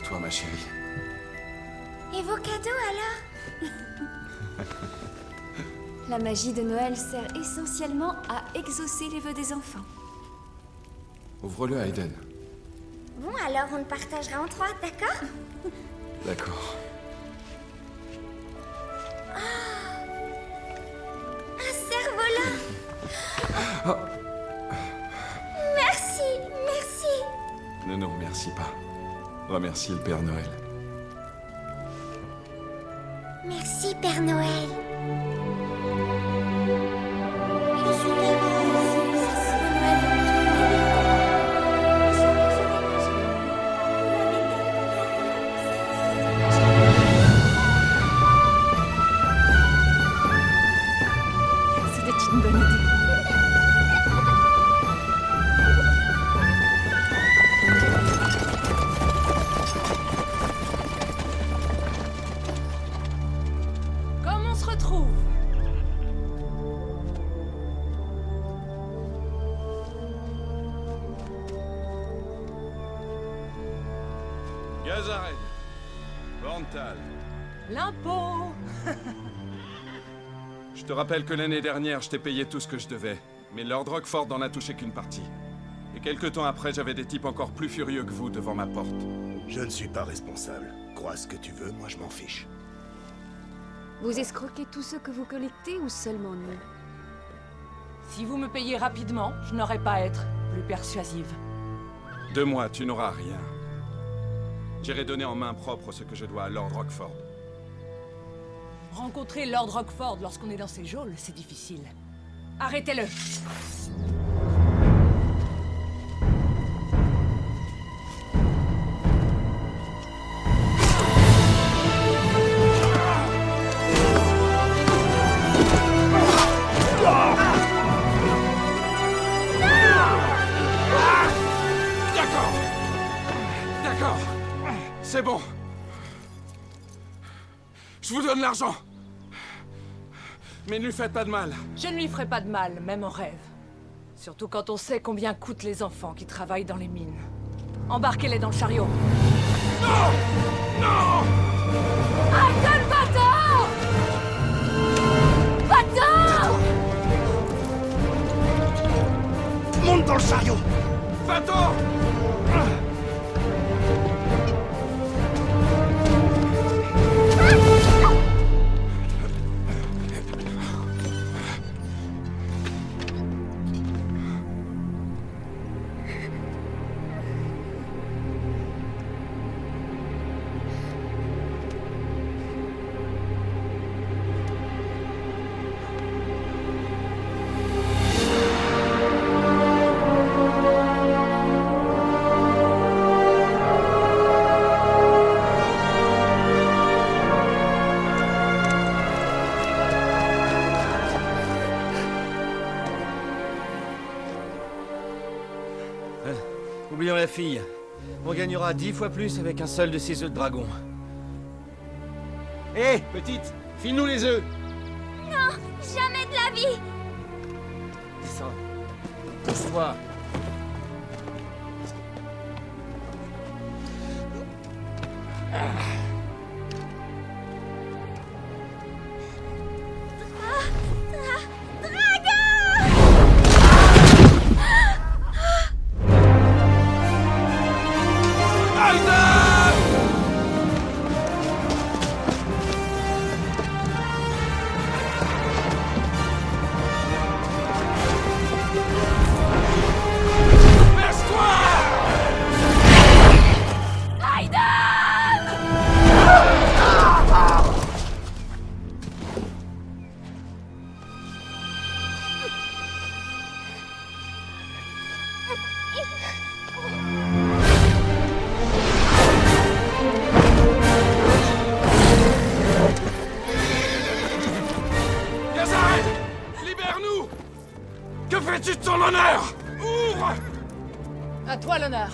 toi, ma chérie. Et vos cadeaux alors? La magie de Noël sert essentiellement à exaucer les vœux des enfants. Ouvre-le à Aiden. Bon, alors on le partagera en trois, d'accord? D'accord. Un cerf-volant! Merci, merci! Ne nous remercie pas. Remercie le Père Noël. Merci, Père Noël. Je suis tellement heureuse. C'est le Noël de C'était une bonne idée. Comment on se retrouve? Gazared, Borntal. L'impôt! Je te rappelle que l'année dernière, je t'ai payé tout ce que je devais. Mais Lord Rockford n'en a touché qu'une partie. Et quelques temps après, j'avais des types encore plus furieux que vous devant ma porte. Je ne suis pas responsable. Crois ce que tu veux, moi je m'en fiche. Vous escroquez tous ceux que vous collectez ou seulement nous? Si vous me payez rapidement, je n'aurai pas à être plus persuasive. De moi, tu n'auras rien. J'irai donner en main propre ce que je dois à Lord Rockford. Rencontrer Lord Rockford lorsqu'on est dans ses geôles, c'est difficile. Arrêtez-le! D'accord. D'accord. C'est bon. Je vous donne l'argent. Mais ne lui faites pas de mal. Je ne lui ferai pas de mal, même en rêve. Surtout quand on sait combien coûtent les enfants qui travaillent dans les mines. Embarquez-les dans le chariot. Non! Non! Arrête le bateau! Bateau! Monte dans le chariot! Va-t'en! Oublions la fille. On gagnera 10 fois plus avec un seul de ces œufs de dragon. Hé, petite, file-nous les œufs. Non, jamais de la vie! Descends. Pousse-toi. Gazared! Libère-nous! Que fais-tu de ton honneur? Ouvre! À toi l'honneur.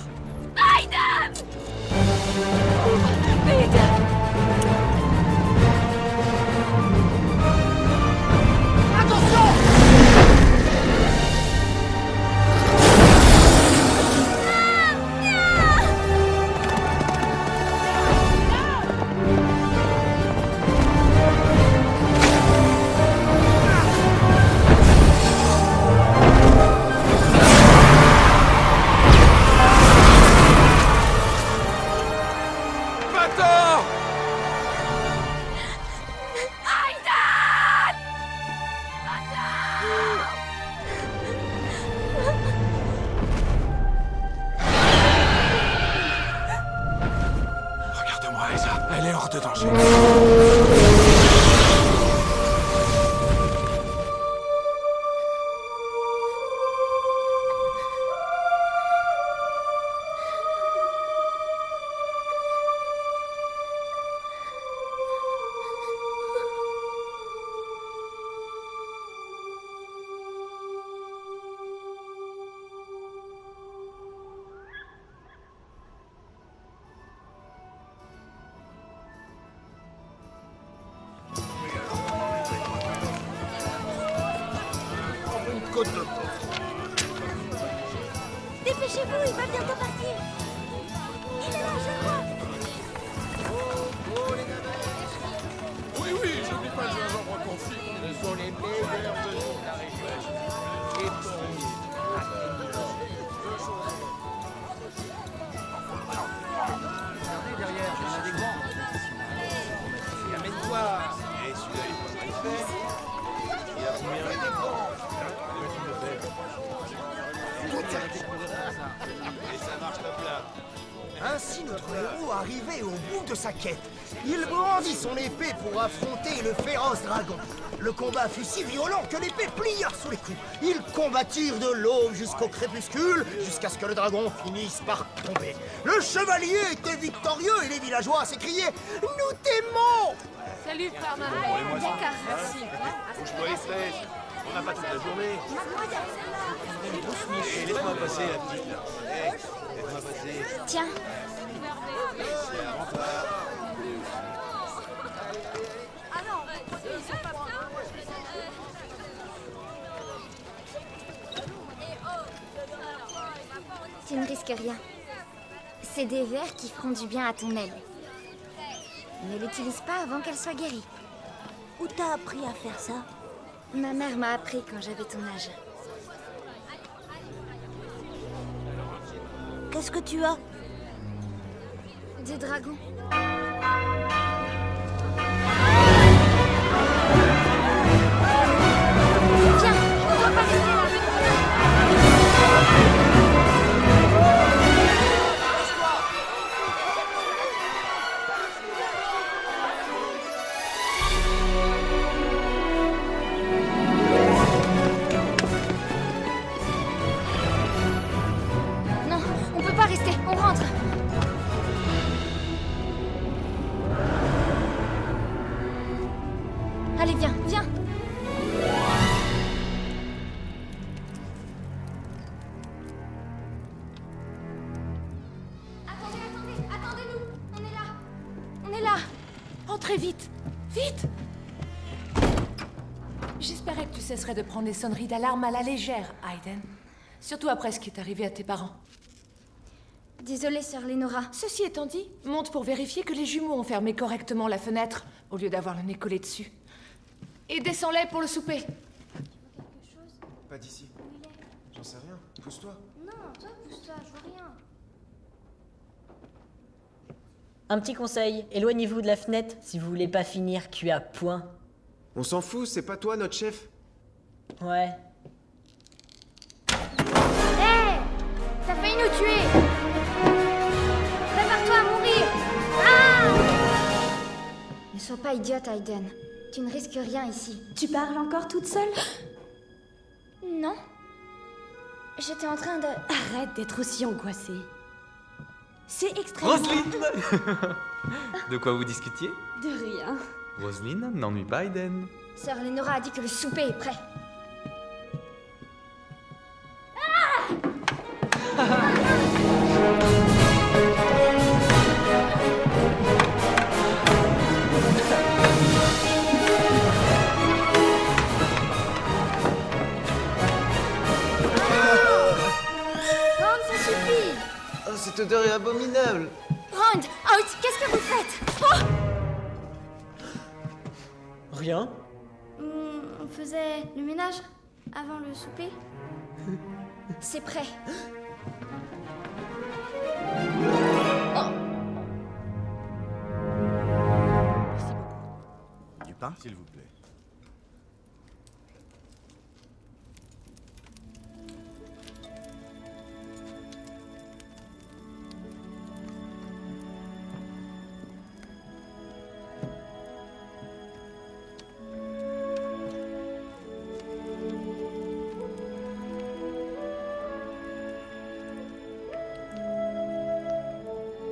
côte de porc. Dépêchez-vous, il va bientôt partir. Il est là, je crois. Oui, oui, j'oublie pas le gingembre confit. Ce sont les meilleurs de l'eau de la région. Et Regardez derrière, il y en a des grands. amène-toi. Et celui-là, il est pas mal fait. Il a combien de Et ça marche top là. Ainsi, notre héros arrivait au bout de sa quête. Il brandit son épée pour affronter le féroce dragon. Le combat fut si violent que l'épée plia sous les coups. Ils combattirent de l'aube jusqu'au crépuscule, jusqu'à ce que le dragon finisse par tomber. Le chevalier était victorieux et les villageois s'écriaient « Nous t'aimons !» Salut, frère Marin. D'accord. Merci. Bouge-toi les fesses. On n'a pas toute la journée. Et laisse-moi passer la petite là. Hey, laisse-moi passer. Tiens, tu ne risques rien. C'est des vers qui feront du bien à ton aile. Ne l'utilise pas avant qu'elle soit guérie. Où t'as appris à faire ça? Ma mère m'a appris quand j'avais ton âge. Qu'est-ce que tu as? Des dragons. Viens, on doit pas rester là. Non, on peut pas rester, on rentre. Allez, viens, viens. Attendez-nous. On est là. On est là. Entrez vite. Vite. J'espérais que tu cesserais de prendre les sonneries d'alarme à la légère, Aiden. Surtout après ce qui est arrivé à tes parents. Désolée, sœur Lénora. Ceci étant dit, monte pour vérifier que les jumeaux ont fermé correctement la fenêtre, au lieu d'avoir le nez collé dessus. Et descends-les pour le souper. Pas d'ici. J'en sais rien. Pousse-toi. Non, toi, pousse-toi, je vois rien. Un petit conseil, éloignez-vous de la fenêtre si vous voulez pas finir cuit à point. On s'en fout, c'est pas toi notre chef. Ouais. Hé! T'as failli nous tuer! Prépare-toi à mourir! Ah! Ne sois pas idiote, Aiden. Tu ne risques rien ici. Tu parles encore toute seule? Non. J'étais en train de... Arrête d'être aussi angoissée. C'est extrêmement... Roselyne De quoi vous discutiez? De rien. Roselyne n'ennuie pas Aiden. Sœur Lénora a dit que le souper est prêt. Ron, ça suffit! Oh, cette odeur est abominable. Ron, out! Qu'est-ce que vous faites? Oh! Rien? On faisait le ménage avant le souper? C'est prêt. Du pain, s'il vous plaît.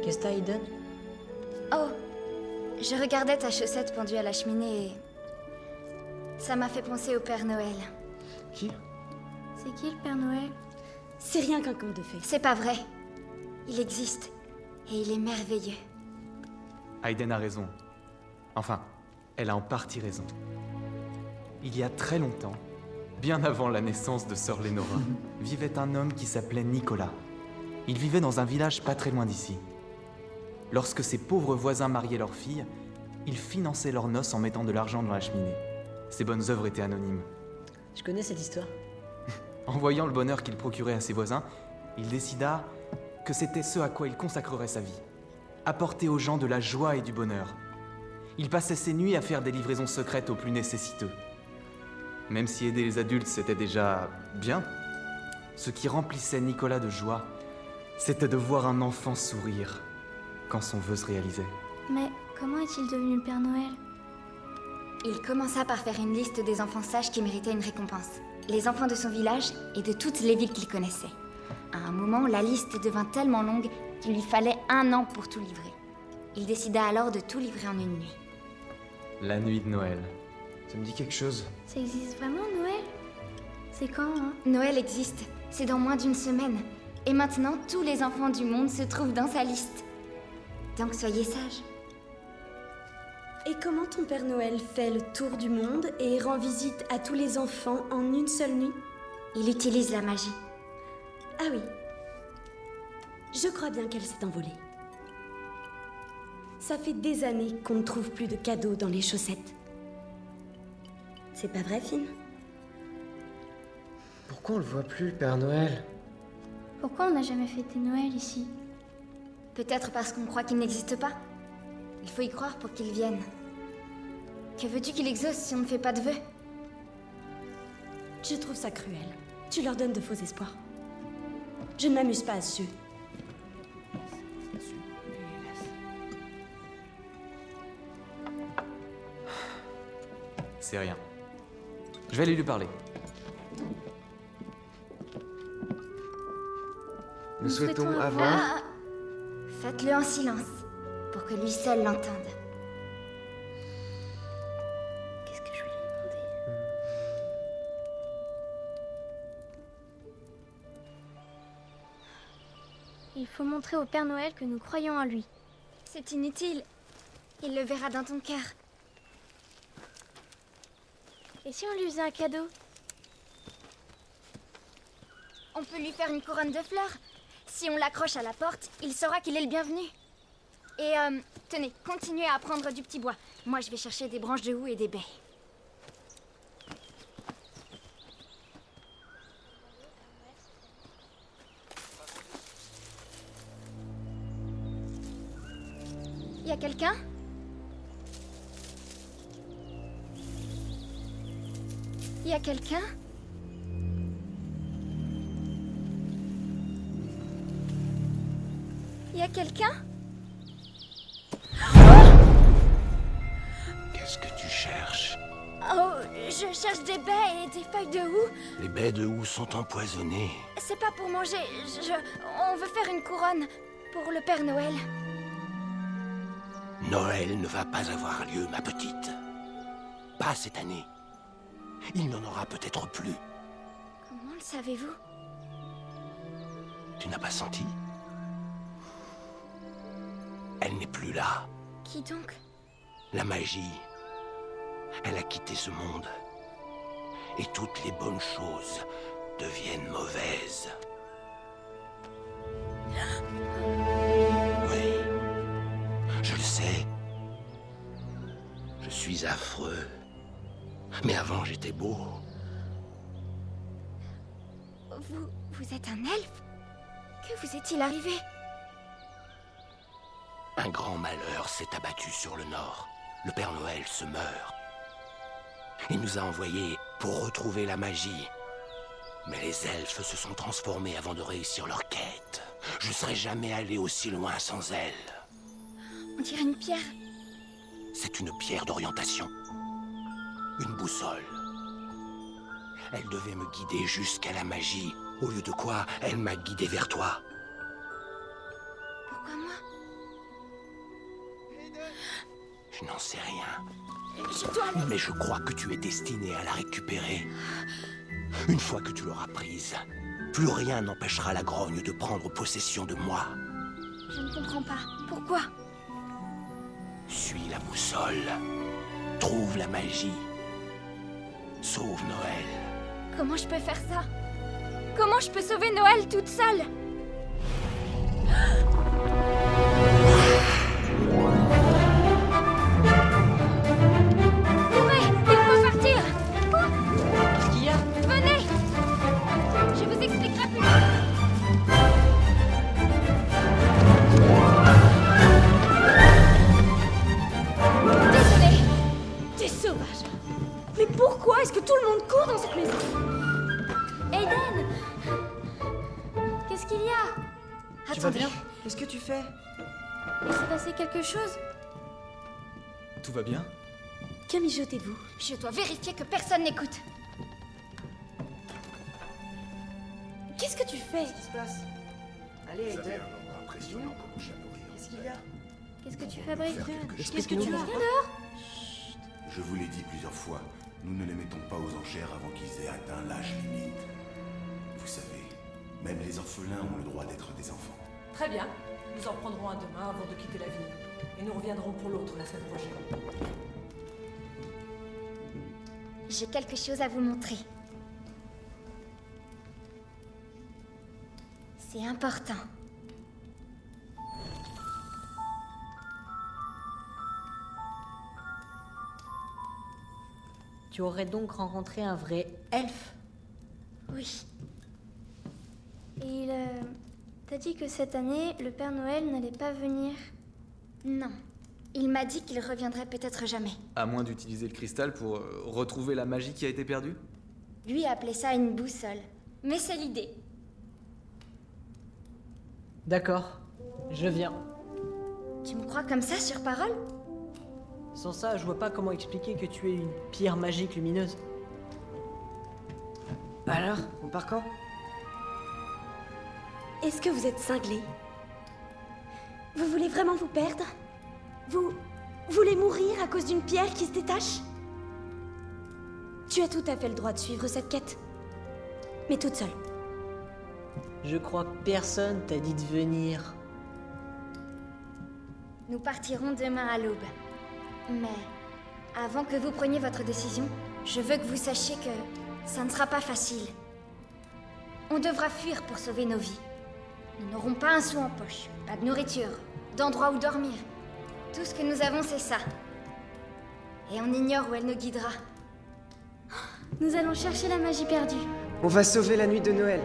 Qu'est-ce que t'as, Aiden? Oh, je regardais ta chaussette pendue à la cheminée et... ça m'a fait penser au Père Noël. Qui? C'est qui le Père Noël? C'est rien qu'un conte de fées. C'est pas vrai. Il existe. Et il est merveilleux. Aiden a raison. Enfin, elle a en partie raison. Il y a très longtemps, Bien avant la naissance de sœur Lénora, vivait un homme qui s'appelait Nicolas. Il vivait dans un village pas très loin d'ici. Lorsque ses pauvres voisins mariaient leurs filles, il finançait leurs noces en mettant de l'argent dans la cheminée. Ses bonnes œuvres étaient anonymes. Je connais cette histoire. En voyant le bonheur qu'il procurait à ses voisins, il décida que c'était ce à quoi il consacrerait sa vie. Apporter aux gens de la joie et du bonheur. Il passait ses nuits à faire des livraisons secrètes aux plus nécessiteux. Même si aider les adultes c'était déjà bien, ce qui remplissait Nicolas de joie, c'était de voir un enfant sourire quand son vœu se réalisait. Mais comment est-il devenu le Père Noël? Il commença par faire une liste des enfants sages qui méritaient une récompense. Les enfants de son village et de toutes les villes qu'il connaissait. À un moment, la liste devint tellement longue qu'il lui fallait 1 an pour tout livrer. Il décida alors de tout livrer en une nuit. La nuit de Noël. Ça me dit quelque chose. Ça existe vraiment, Noël? C'est quand, hein? Noël existe, c'est dans moins d'1 semaine. Et maintenant, tous les enfants du monde se trouvent dans sa liste. Donc soyez sages. Et comment ton Père Noël fait le tour du monde et rend visite à tous les enfants en une seule nuit? Il utilise la magie. Ah oui. Je crois bien qu'elle s'est envolée. Ça fait des années qu'on ne trouve plus de cadeaux dans les chaussettes. C'est pas vrai, Finn? Pourquoi on le voit plus, le Père Noël? Pourquoi on n'a jamais fêté Noël ici? Peut-être parce qu'on croit qu'il n'existe pas. Il faut y croire pour qu'il vienne. Que veux-tu qu'il exauce si on ne fait pas de vœux? Je trouve ça cruel. Tu leur donnes de faux espoirs. Je ne m'amuse pas à ce jeu. C'est rien. Je vais aller lui parler. Nous souhaitons avoir... Faites-le en silence, pour que lui seul l'entende. Qu'est-ce que je vais lui demander? Il faut montrer au Père Noël que nous croyons en lui. C'est inutile. Il le verra dans ton cœur. Et si on lui faisait un cadeau? On peut lui faire une couronne de fleurs. Si on l'accroche à la porte, il saura qu'il est le bienvenu. Et tenez, continuez à prendre du petit bois. Moi, je vais chercher des branches de houx et des baies. Y a quelqu'un? Y a quelqu'un? Y a quelqu'un? Qu'est-ce que tu cherches? Oh, je cherche des baies et des feuilles de houx. Les baies de houx sont empoisonnées. C'est pas pour manger. On veut faire une couronne pour le Père Noël. Noël ne va pas avoir lieu, ma petite. Pas cette année. Il n'en aura peut-être plus. Comment le savez-vous? Tu n'as pas senti? Elle n'est plus là. Qui donc? La magie. Elle a quitté ce monde. Et toutes les bonnes choses deviennent mauvaises. Oui. Je le sais. Je suis affreux. Mais avant, j'étais beau. Vous êtes un elfe? Que vous est-il arrivé? Un grand malheur s'est abattu sur le Nord. Le Père Noël se meurt. Il nous a envoyés pour retrouver la magie. Mais les elfes se sont transformés avant de réussir leur quête. Je serais jamais allé aussi loin sans elle. On dirait une pierre. C'est une pierre d'orientation. Une boussole. Elle devait me guider jusqu'à la magie, au lieu de quoi elle m'a guidé vers toi. Pourquoi moi? Je n'en sais rien. Je dois... Mais je crois que tu es destiné à la récupérer. Une fois que tu l'auras prise, plus rien n'empêchera la grogne de prendre possession de moi. Je ne comprends pas. Pourquoi? Suis la boussole. Trouve la magie. Sauve Noël. Comment je peux faire ça? Comment je peux sauver Noël toute seule? Courez, il faut partir! Qu'est-ce qu'il y a? Venez! Je vous expliquerai plus tard. Désolée. T'es sauvage. Mais pourquoi est-ce que tout le monde court dans cette maison? Aiden! Qu'est-ce qu'il y a? Tu vas Attendez. bien? Qu'est-ce que tu fais? Il s'est passé quelque chose? Tout va bien? Que mijotez-vous? Je dois vérifier que personne n'écoute. Qu'est-ce que tu fais? Qu'est-ce qui se passe? Allez, Vous avez Aiden. un endroit impressionnant pour vous chatouiller. Qu'est-ce qu'il y a? Qu'est-ce que tu fabriques? Qu'est-ce que tu as? Je vous l'ai dit plusieurs fois, nous ne les mettons pas aux enchères avant qu'ils aient atteint l'âge limite. Vous savez, même les orphelins ont le droit d'être des enfants. Très bien. Nous en prendrons un demain avant de quitter la ville. Et nous reviendrons pour l'autre la semaine prochaine. J'ai quelque chose à vous montrer. C'est important. Tu aurais donc rencontré un vrai elfe? Oui. Et il t'a dit que cette année, le Père Noël n'allait pas venir. Non. Il m'a dit qu'il reviendrait peut-être jamais. À moins d'utiliser le cristal pour retrouver la magie qui a été perdue? Lui appelait ça une boussole. Mais c'est l'idée. D'accord, je viens. Tu me crois comme ça sur parole? Sans ça, je vois pas comment expliquer que tu es une pierre magique lumineuse. Alors, on part quand? Est-ce que vous êtes cinglés? Vous voulez vraiment vous perdre? Vous voulez mourir à cause d'une pierre qui se détache? Tu as tout à fait le droit de suivre cette quête. Mais toute seule. Je crois que personne t'a dit de venir. Nous partirons demain à l'aube. Mais avant que vous preniez votre décision, je veux que vous sachiez que ça ne sera pas facile. On devra fuir pour sauver nos vies. Nous n'aurons pas un sou en poche, pas de nourriture, d'endroit où dormir. Tout ce que nous avons, c'est ça. Et on ignore où elle nous guidera. Nous allons chercher la magie perdue. On va sauver la nuit de Noël.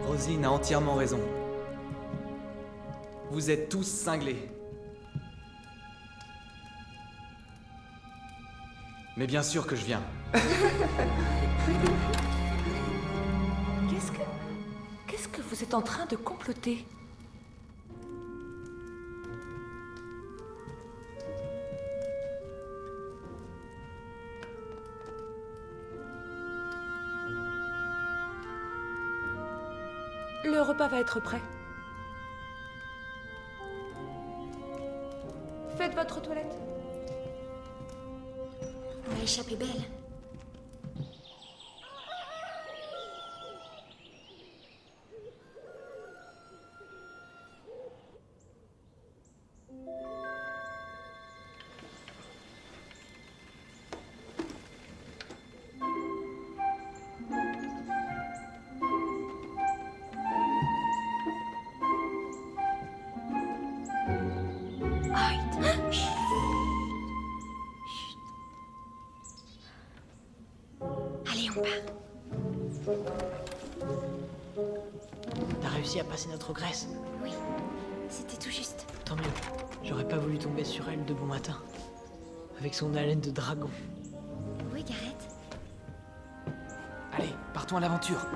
Rosine a entièrement raison. Vous êtes tous cinglés. Mais bien sûr que je viens. Qu'est-ce que vous êtes en train de comploter? Le repas va être prêt. Faites votre toilette. On va échapper belle. Allez, on part. T'as réussi à passer notre graisse. Oui, c'était tout juste. Tant mieux. J'aurais pas voulu tomber sur elle de bon matin. Avec son haleine de dragon. Oui, Gareth. Allez, partons à l'aventure.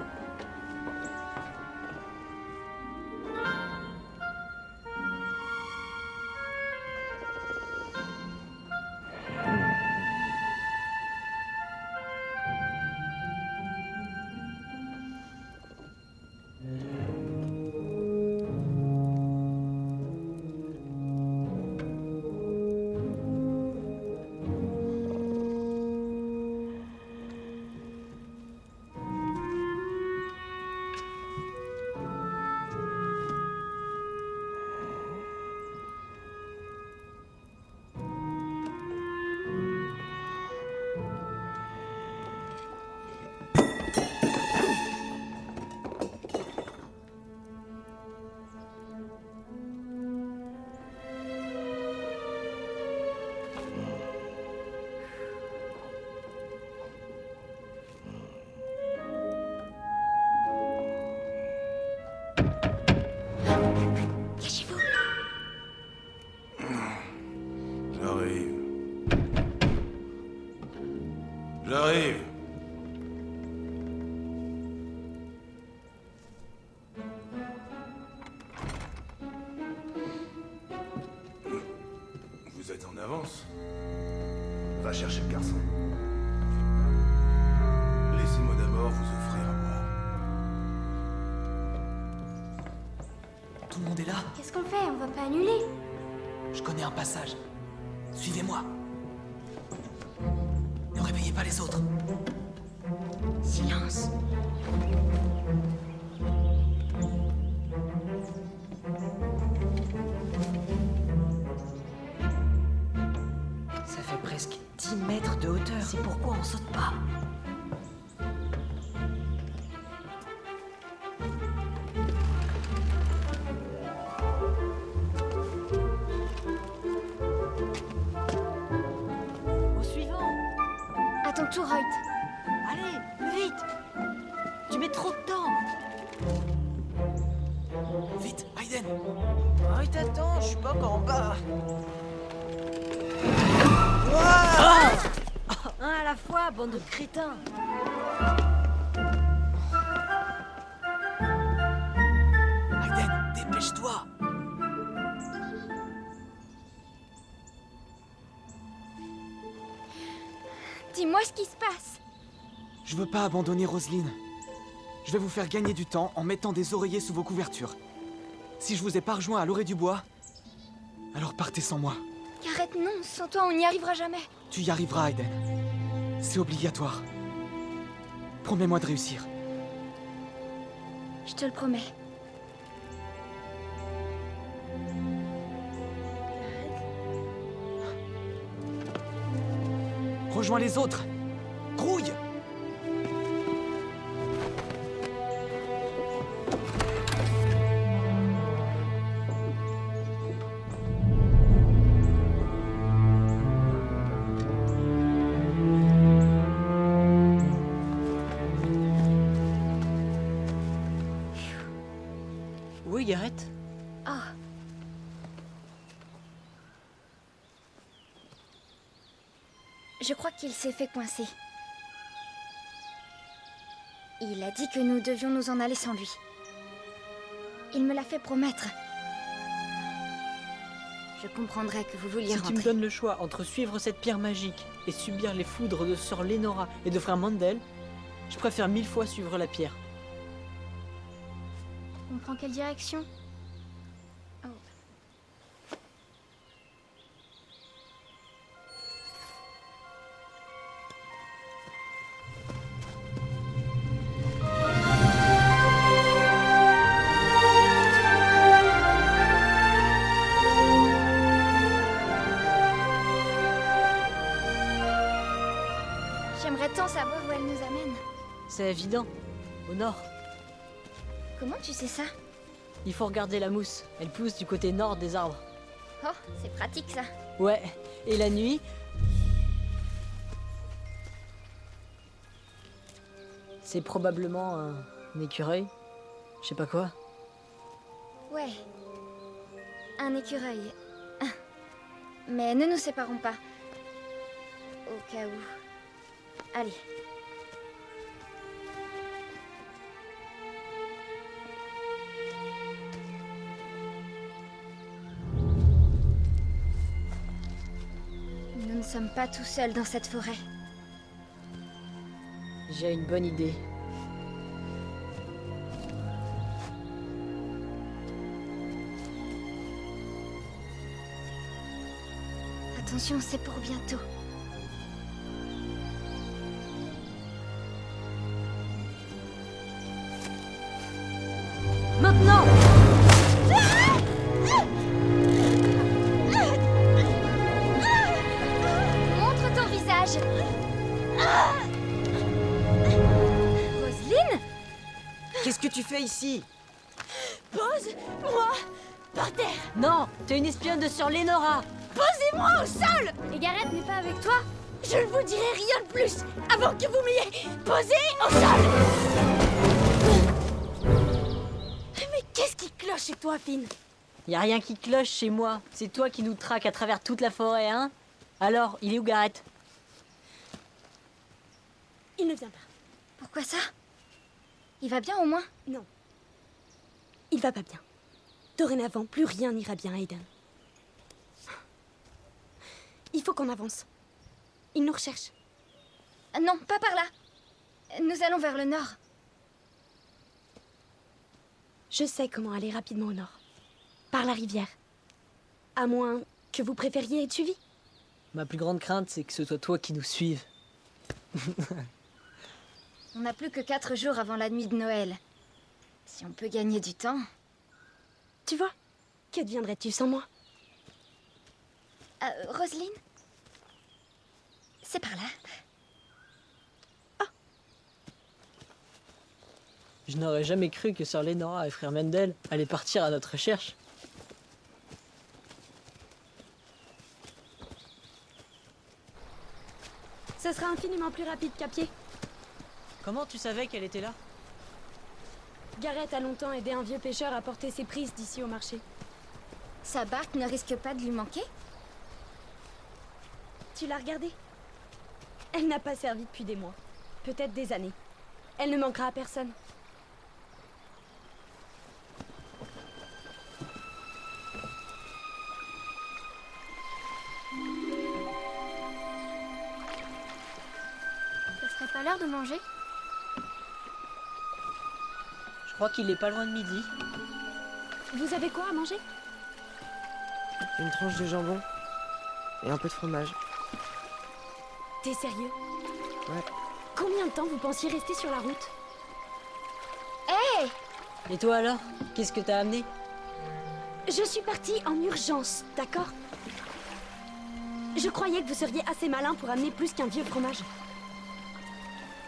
J'arrive. Vous êtes en avance. Va chercher le garçon. Laissez-moi d'abord vous offrir à boire. Tout le monde est là? Qu'est-ce qu'on fait? On va pas annuler. Je connais un passage. Suivez-moi. Ne réveillez pas les autres. Silence. Ça fait presque 10 mètres de hauteur. C'est pourquoi on saute pas. Au suivant. À ton tour, Hoyt. Allez, plus vite. Tu mets trop de temps. Vite, Aiden. Arrête, attends, je suis pas encore en bas. Un à la fois, bande de crétins. Aiden, dépêche-toi. Dis-moi ce qui se passe. Je veux pas abandonner Roselyne. Je vais vous faire gagner du temps en mettant des oreillers sous vos couvertures. Si je vous ai pas rejoint à l'orée du bois, alors partez sans moi. Arrête, non, sans toi on n'y arrivera jamais. Tu y arriveras, Aiden. C'est obligatoire. Promets-moi de réussir. Je te le promets. Rejoins les autres. Grouille! Oui, Garrett. Ah. Je crois qu'il s'est fait coincer. Il a dit que nous devions nous en aller sans lui. Il me l'a fait promettre. Je comprendrais que vous vouliez Si rentrer. tu me donnes le choix entre suivre cette pierre magique et subir les foudres de sœur Lénora et de frère Mandel, je préfère 1000 fois suivre la pierre. On prend quelle direction? Oh. J'aimerais tant savoir où elle nous amène. C'est évident. Au nord. Comment tu sais ça? Il faut regarder la mousse. Elle pousse du côté nord des arbres. Oh, c'est pratique ça. Ouais. Et la nuit... C'est probablement un écureuil. Je sais pas quoi. Ouais. Un écureuil. Mais ne nous séparons pas. Au cas où. Allez. Nous ne sommes pas tout seuls dans cette forêt. J'ai une bonne idée. Attention, c'est pour bientôt. Maintenant! Montre ton visage. Roselyne? Qu'est-ce que tu fais ici? Pose-moi par terre. Non, t'es une espionne de sœur Lénora. Posez-moi au sol. Et Garrett n'est pas avec toi? Je ne vous dirai rien de plus avant que vous m'ayez posé au sol. Mais qu'est-ce qui cloche chez toi, Finn? Y a rien qui cloche chez moi. C'est toi qui nous traques à travers toute la forêt, hein? Alors, il est où Garrett? Il ne vient pas. Pourquoi ça? Il va bien au moins? Non. Il va pas bien. Dorénavant, plus rien n'ira bien, Aiden. Il faut qu'on avance. Il nous recherche. Non, pas par là. Nous allons vers le nord. Je sais comment aller rapidement au nord. Par la rivière. À moins que vous préfériez être suivi. Ma plus grande crainte, c'est que ce soit toi qui nous suive. On n'a plus que 4 jours avant la nuit de Noël. Si on peut gagner du temps... Tu vois, que deviendrais-tu sans moi? Roselyne? C'est par là. Je n'aurais jamais cru que sœur Lénora et frère Mendel allaient partir à notre recherche. Ça sera infiniment plus rapide qu'à pied. Comment tu savais qu'elle était là? Gareth a longtemps aidé un vieux pêcheur à porter ses prises d'ici au marché. Sa barque ne risque pas de lui manquer? Tu l'as regardée? Elle n'a pas servi depuis des mois. Peut-être des années. Elle ne manquera à personne. Ça serait pas l'heure de manger? Je crois qu'il est pas loin de midi. Vous avez quoi à manger? Une tranche de jambon et un peu de fromage. T'es sérieux? Ouais. Combien de temps vous pensiez rester sur la route? Hé! Et toi alors? Qu'est-ce que t'as amené? Je suis partie en urgence, d'accord? Je croyais que vous seriez assez malin pour amener plus qu'un vieux fromage.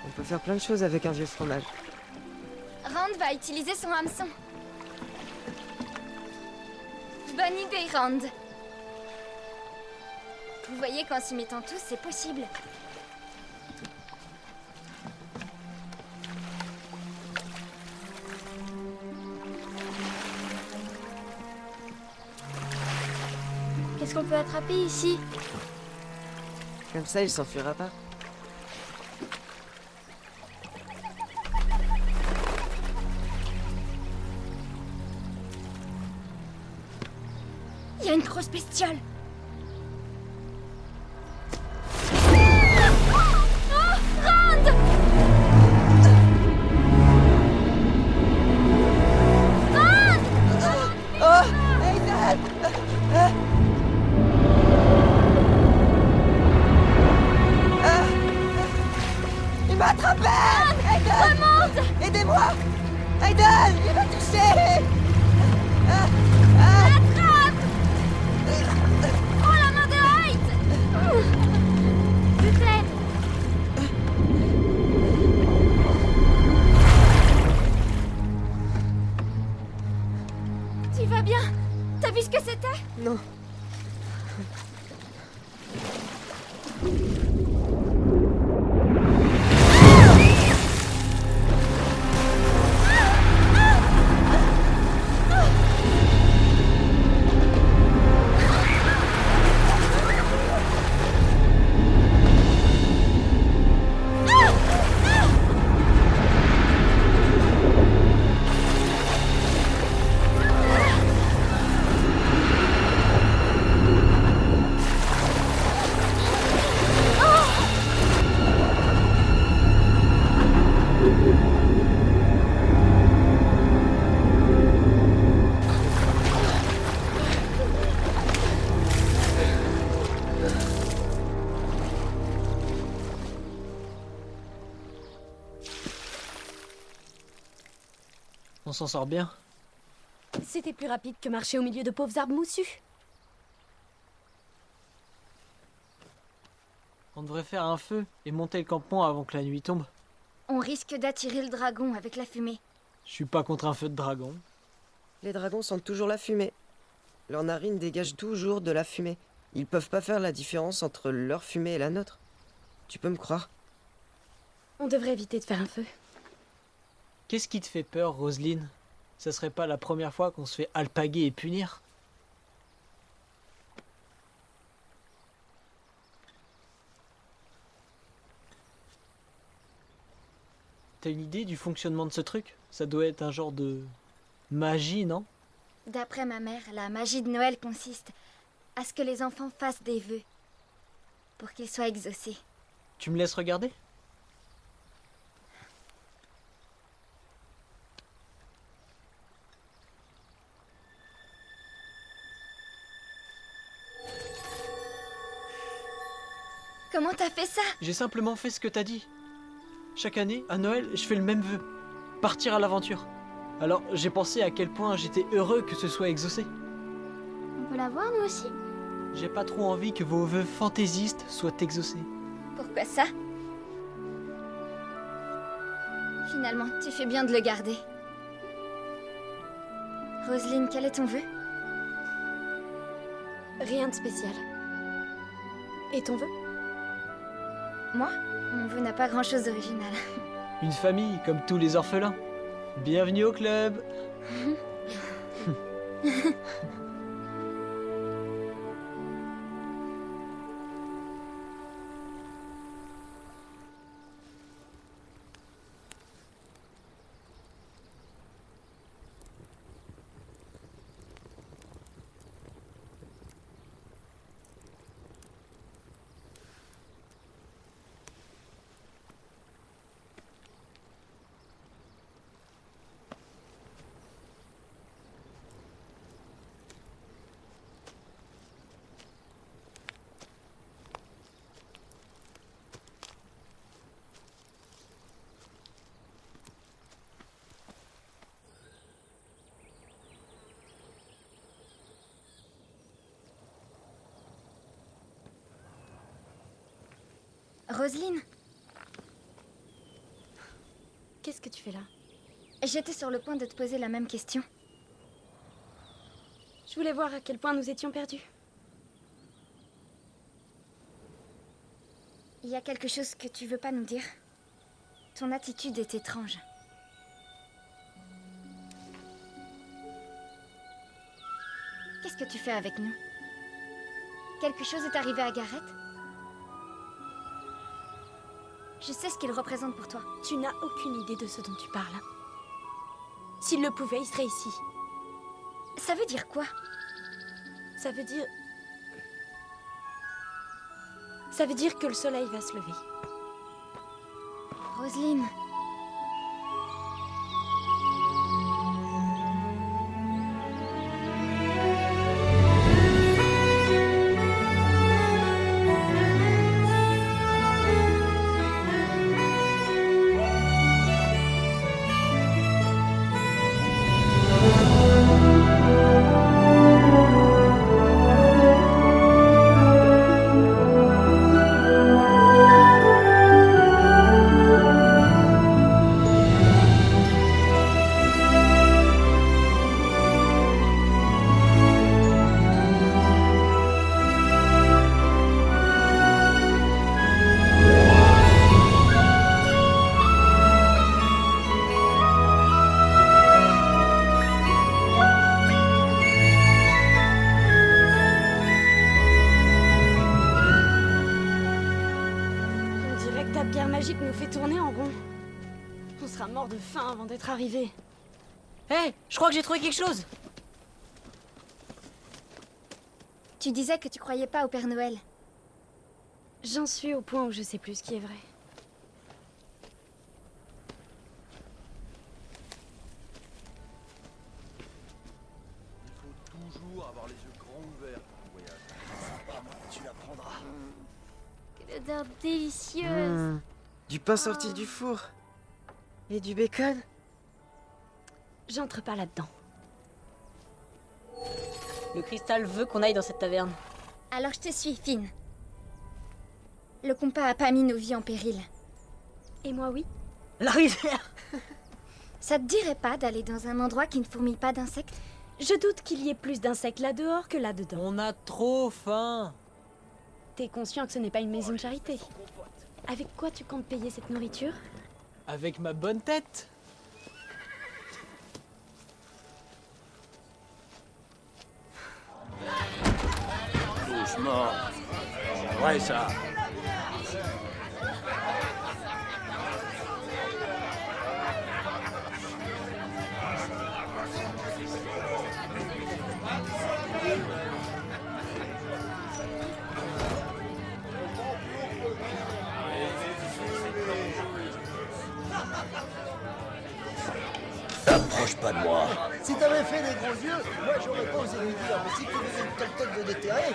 On peut faire plein de choses avec un vieux fromage. Rand va utiliser son hameçon. Bonne idée, Rand. Vous voyez qu'en s'y mettant tous, c'est possible. Qu'est-ce qu'on peut attraper ici? Comme ça, il s'enfuira pas. Il y a une grosse bestiole. Il m'a attrapé! Aiden! Remonte! Aidez-moi! Aiden! Il m'a touché! Attrape! Oh, la main de Hyde! Je t'aide. Tu vas bien? T'as vu ce que c'était? Non. On s'en sort bien. C'était plus rapide que marcher au milieu de pauvres arbres moussus. On devrait faire un feu et monter le campement avant que la nuit tombe. On risque d'attirer le dragon avec la fumée. Je suis pas contre un feu de dragon. Les dragons sentent toujours la fumée. Leurs narines dégagent toujours de la fumée. Ils peuvent pas faire la différence entre leur fumée et la nôtre. Tu peux me croire. On devrait éviter de faire un feu. Qu'est-ce qui te fait peur, Roselyne? Ça serait pas la première fois qu'on se fait alpaguer et punir? T'as une idée du fonctionnement de ce truc? Ça doit être un genre de... magie, non? D'après ma mère, la magie de Noël consiste à ce que les enfants fassent des vœux pour qu'ils soient exaucés. Tu me laisses regarder? Comment t'as fait ça? J'ai simplement fait ce que t'as dit. Chaque année, à Noël, je fais le même vœu. Partir à l'aventure. Alors, j'ai pensé à quel point j'étais heureux que ce soit exaucé. On peut la voir, nous aussi? J'ai pas trop envie que vos vœux fantaisistes soient exaucés. Pourquoi ça? Finalement, tu fais bien de le garder. Roselyne, quel est ton vœu? Rien de spécial. Et ton vœu? Moi, mon vœu n'a pas grand-chose d'original. Une famille, comme tous les orphelins. Bienvenue au club. Roselyne, qu'est-ce que tu fais là? j'étais sur le point de te poser la même question. Je voulais voir à quel point nous étions perdus. Il y a quelque chose que tu veux pas nous dire? Ton attitude est étrange. Qu'est-ce que tu fais avec nous? Quelque chose est arrivé à Gareth? Je sais ce qu'il représente pour toi. Tu n'as aucune idée de ce dont tu parles. S'il le pouvait, il serait ici. Ça veut dire quoi? Ça veut dire... Ça veut dire que le soleil va se lever. Roselyne. De faim avant d'être arrivé. Hé, je crois que j'ai trouvé quelque chose. Tu disais que tu croyais pas au Père Noël. J'en suis au point où je sais plus ce qui est vrai. Il faut toujours avoir les yeux grands ouverts pour un voyage. Sympa, tu l'apprendras. Quelle odeur délicieuse. Du pain sorti du four. Et du bacon? J'entre pas là-dedans. Le cristal veut qu'on aille dans cette taverne. Alors je te suis, Finn. Le compas a pas mis nos vies en péril. Et moi, oui. La rivière. Ça te dirait pas d'aller dans un endroit qui ne fourmille pas d'insectes? Je doute qu'il y ait plus d'insectes là dehors que là dedans. On a trop faim. T'es conscient que ce n'est pas une maison de charité? Avec quoi tu comptes payer cette nourriture? Avec ma bonne tête. Doucement. Ouais, ça. T'approches pas de moi. Si t'avais fait des gros yeux, moi j'aurais pas osé lui dire, mais si tu faisais une telle tête de déterré...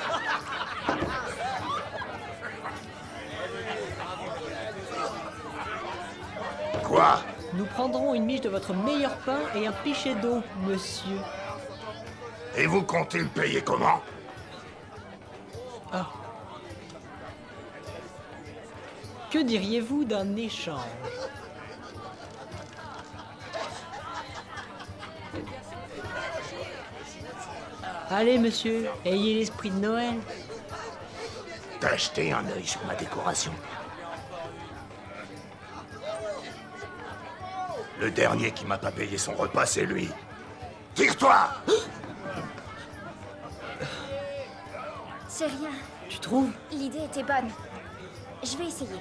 Quoi? Nous prendrons une miche de votre meilleur pain et un pichet d'eau, monsieur. Et vous comptez le payer comment? Ah. Que diriez-vous d'un échange? Allez, monsieur, ayez l'esprit de Noël. T'as acheté un œil sur ma décoration? Le dernier qui m'a pas payé son repas, c'est lui. Tire-toi! C'est rien. Tu trouves? L'idée était bonne. Je vais essayer.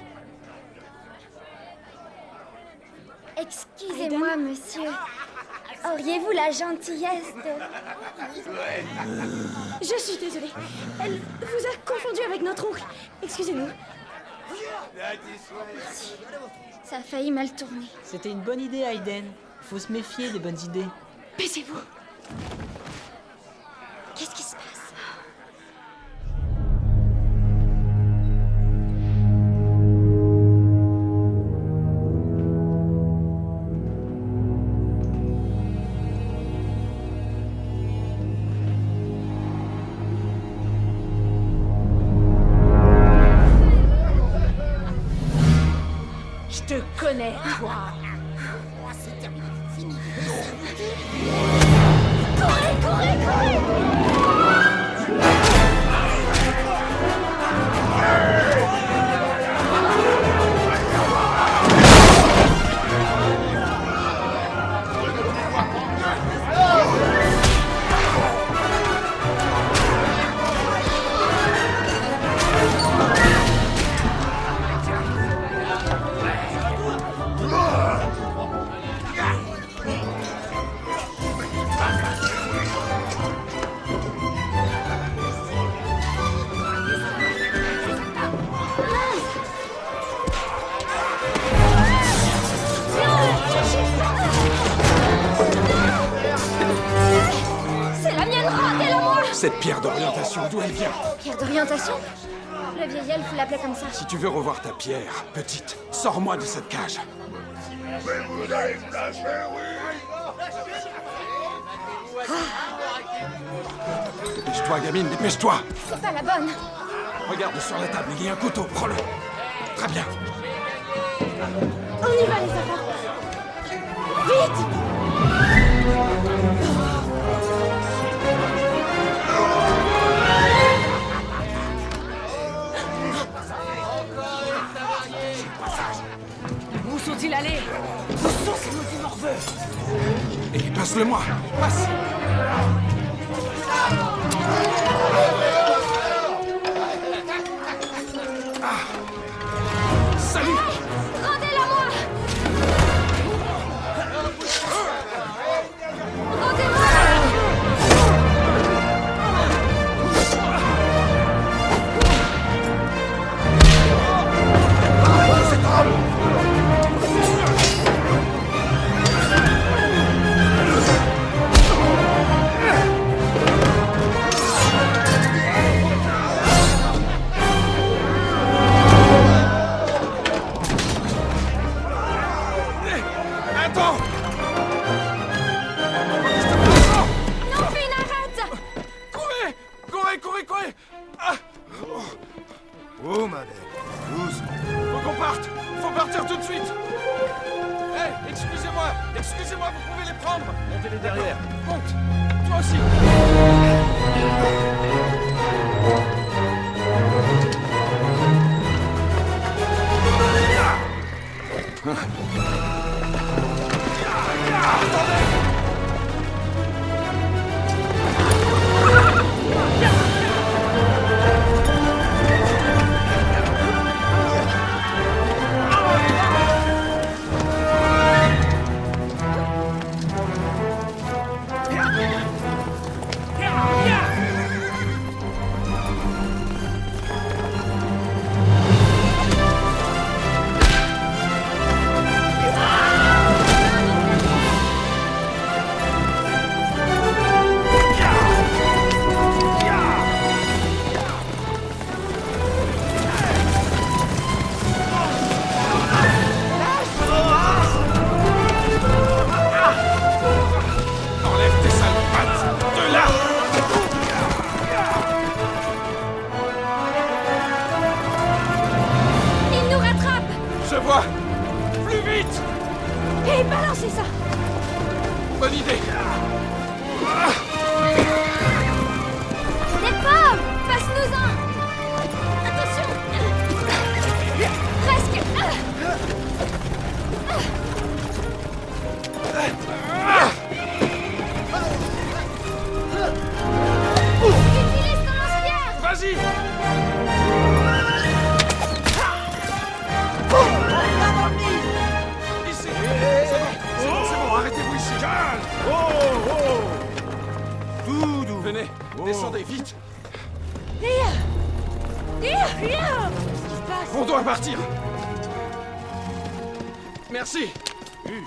Excusez-moi, monsieur. Auriez-vous la gentillesse de... Je suis désolée. Elle vous a confondu avec notre oncle. Excusez-nous. Ça a failli mal tourner. C'était une bonne idée, Aiden. Faut se méfier des bonnes idées. Baissez-vous. Qu'est-ce qui se passe? Je te connais, toi. C'est terminé, fini. Courez, courez, courez! C'est la mienne, rendez-la moi! Cette pierre d'orientation, d'où elle vient? Pierre d'orientation? Le vieil elfe l'appelait comme ça. Si tu veux revoir ta pierre, petite, sors-moi de cette cage. Mais vous allez me lâcher, oui! Dépêche-toi, gamine, dépêche-toi! C'est pas la bonne. Regarde sur la table, il y a un couteau, prends-le. Très bien. On y va, les enfants. Vite! Où sont-ils allés? Où sont ces maudits morveux? Et passe-le-moi, passe! Ah. Salut! Rendez-la moi! Rendez-moi! Attends! Non, Finn, arrête! Courez! Courez, courez, courez! Ah. Oh, ma belle. Doucement. Faut qu'on parte! Faut partir tout de suite! Hé, excusez-moi! Excusez-moi, vous pouvez les prendre! Montez-les derrière. Monte! Toi aussi! Hé, balancez ça! Bonne idée. Des pommes! Passe-nous-en! Attention! Presque! Utilise ton lance-pierre! Vas-y! Ici! C'est bon, arrêtez-vous ici! Calme! Oh, oh! Tout doux. Venez, descendez vite! Qu'est-ce qui se passe? On doit partir! Merci! Plus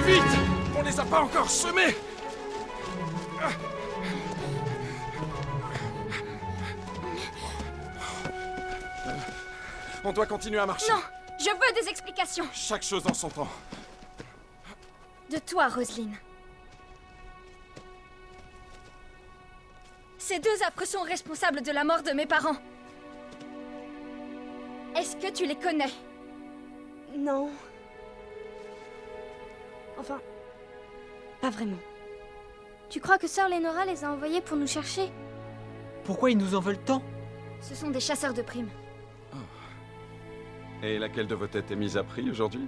vite! On les a pas encore semés! On doit continuer à marcher. Non, je veux des explications. Chaque chose en son temps. De toi, Rosaline. Ces deux affreux sont responsables de la mort de mes parents. Est-ce que tu les connais? Non. Enfin, pas vraiment. Tu crois que Sœur Lénora les a envoyés pour nous chercher? Pourquoi ils nous en veulent tant? Ce sont des chasseurs de primes. Et laquelle de vos têtes est mise à prix aujourd'hui?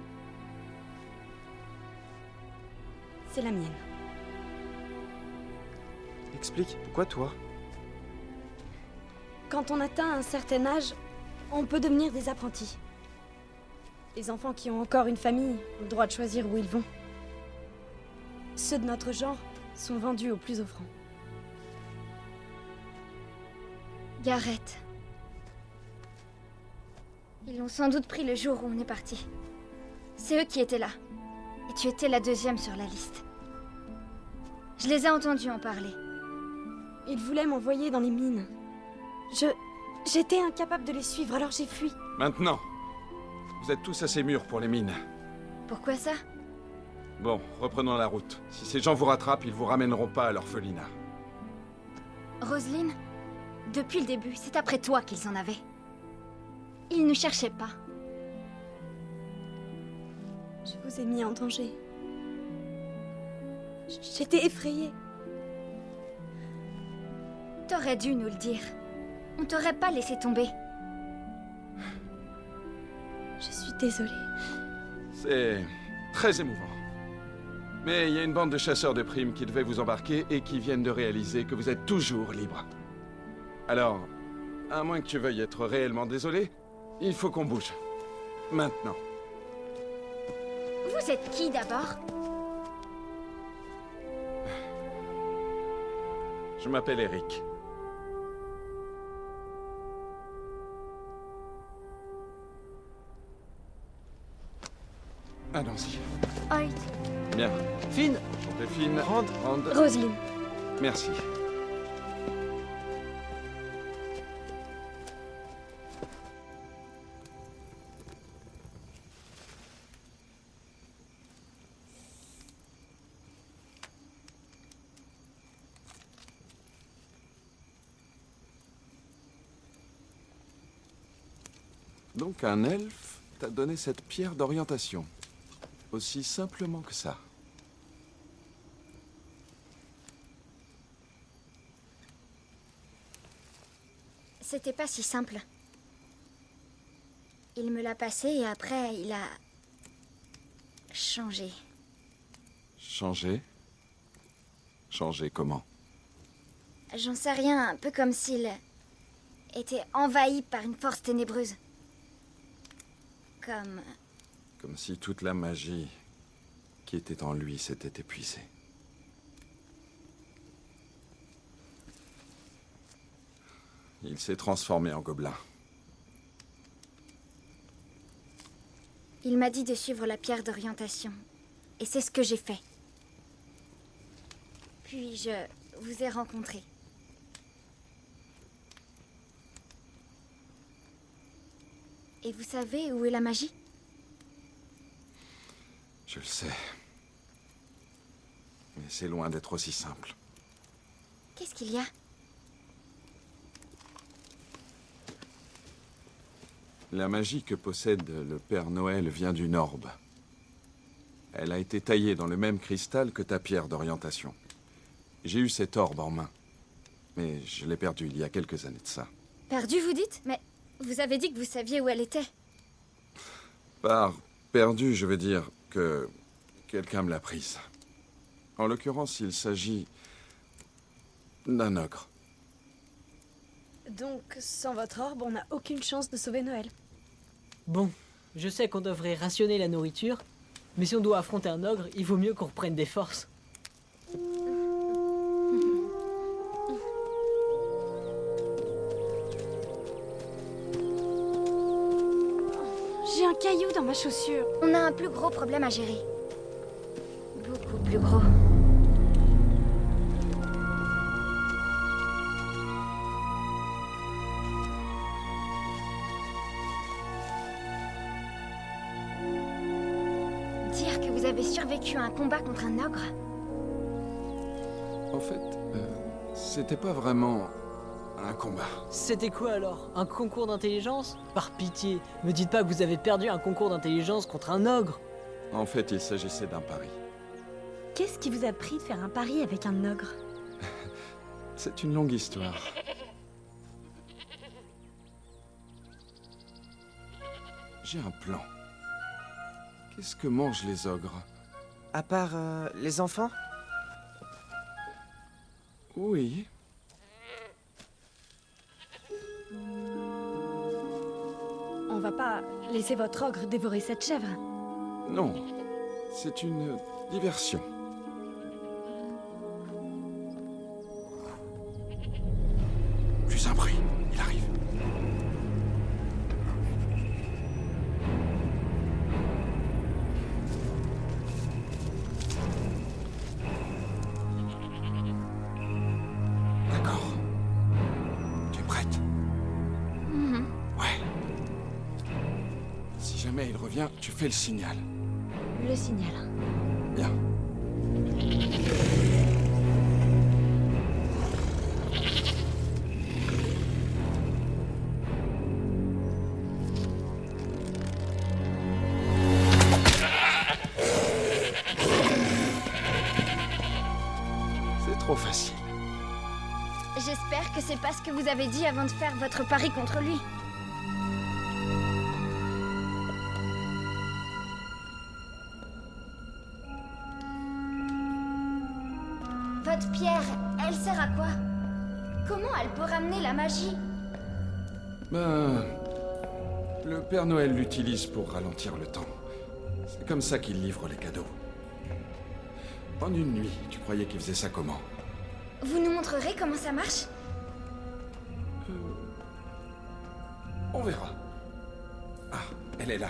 C'est la mienne. Explique, pourquoi toi? Quand on atteint un certain âge, on peut devenir des apprentis. Les enfants qui ont encore une famille ont le droit de choisir où ils vont. Ceux de notre genre sont vendus aux plus offrants. Gareth. Ils l'ont sans doute pris le jour où on est parti. C'est eux qui étaient là. Et tu étais la deuxième sur la liste. Je les ai entendus en parler. Ils voulaient m'envoyer dans les mines. J'étais incapable de les suivre, alors j'ai fui. Maintenant, vous êtes tous assez mûrs pour les mines. Pourquoi ça? Bon, reprenons la route. Si ces gens vous rattrapent, ils vous ramèneront pas à l'orphelinat. Rosaline, depuis le début, c'est après toi qu'ils en avaient. Ils ne cherchaient pas. Je vous ai mis en danger. J'étais effrayée. T'aurais dû nous le dire. On t'aurait pas laissé tomber. Je suis désolée. C'est très émouvant. Mais il y a une bande de chasseurs de primes qui devait vous embarquer et qui viennent de réaliser que vous êtes toujours libre. Alors, à moins que tu veuilles être réellement désolé, il faut qu'on bouge. Maintenant. Vous êtes qui d'abord? Je m'appelle Eric. Allons-y. Hoyt. Bien. Finn. Enchanté, Finn. Rand. Rosaline. Merci. Donc un elfe t'a donné cette pierre d'orientation. Aussi simplement que ça. C'était pas si simple. Il me l'a passé et après, il a... changé. Changer? Changer comment? J'en sais rien, un peu comme s'il était envahi par une force ténébreuse. Comme si toute la magie qui était en lui s'était épuisée. Il s'est transformé en gobelin. Il m'a dit de suivre la pierre d'orientation. Et c'est ce que j'ai fait. Puis je vous ai rencontré. Et vous savez où est la magie? Je le sais. Mais c'est loin d'être aussi simple. Qu'est-ce qu'il y a? La magie que possède le Père Noël vient d'une orbe. Elle a été taillée dans le même cristal que ta pierre d'orientation. J'ai eu cette orbe en main, mais je l'ai perdue il y a quelques années de ça. Perdu, vous dites? Mais vous avez dit que vous saviez où elle était. Par perdue, je veux dire que quelqu'un me l'a prise. En l'occurrence, il s'agit d'un ogre. Donc, sans votre orbe, on n'a aucune chance de sauver Noël. Bon, je sais qu'on devrait rationner la nourriture, mais si on doit affronter un ogre, il vaut mieux qu'on reprenne des forces. J'ai un caillou dans ma chaussure. On a un plus gros problème à gérer. Beaucoup plus gros. Dire que vous avez survécu à un combat contre un ogre? En fait, c'était pas vraiment un combat. C'était quoi alors? Un concours d'intelligence? Par pitié, me dites pas que vous avez perdu un concours d'intelligence contre un ogre. En fait, il s'agissait d'un pari. Qu'est-ce qui vous a pris de faire un pari avec un ogre? C'est une longue histoire. J'ai un plan. Qu'est-ce que mangent les ogres? À part les enfants? Oui. On va pas laisser votre ogre dévorer cette chèvre. Non, c'est une diversion. Plus un bruit, il arrive. D'accord. Tu es prête? Ouais. Si jamais il revient, tu fais le signal. Le signal. Bien. C'est trop facile. J'espère que c'est pas ce que vous avez dit avant de faire votre pari contre lui. Votre pierre, elle sert à quoi? Comment elle peut ramener la magie? Ben... Le Père Noël l'utilise pour ralentir le temps. C'est comme ça qu'il livre les cadeaux. En une nuit, tu croyais qu'il faisait ça comment? Vous nous montrerez comment ça marche? On verra. Ah, elle est là.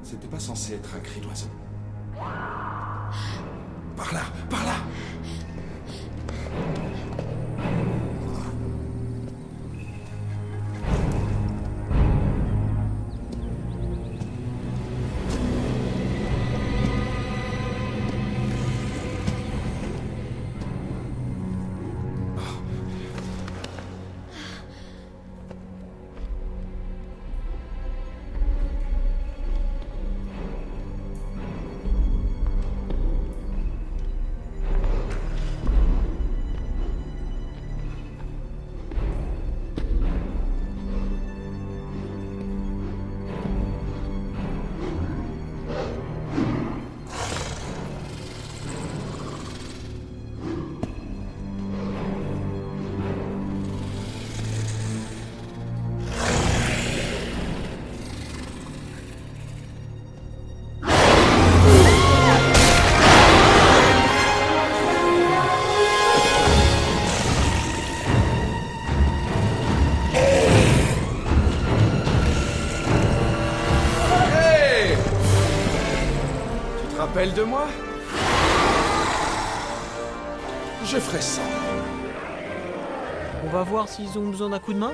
C'était pas censé être un cri d'oiseau. Par là, par là! Rappelle de moi? Je ferai ça. On va voir s'ils ont besoin d'un coup de main.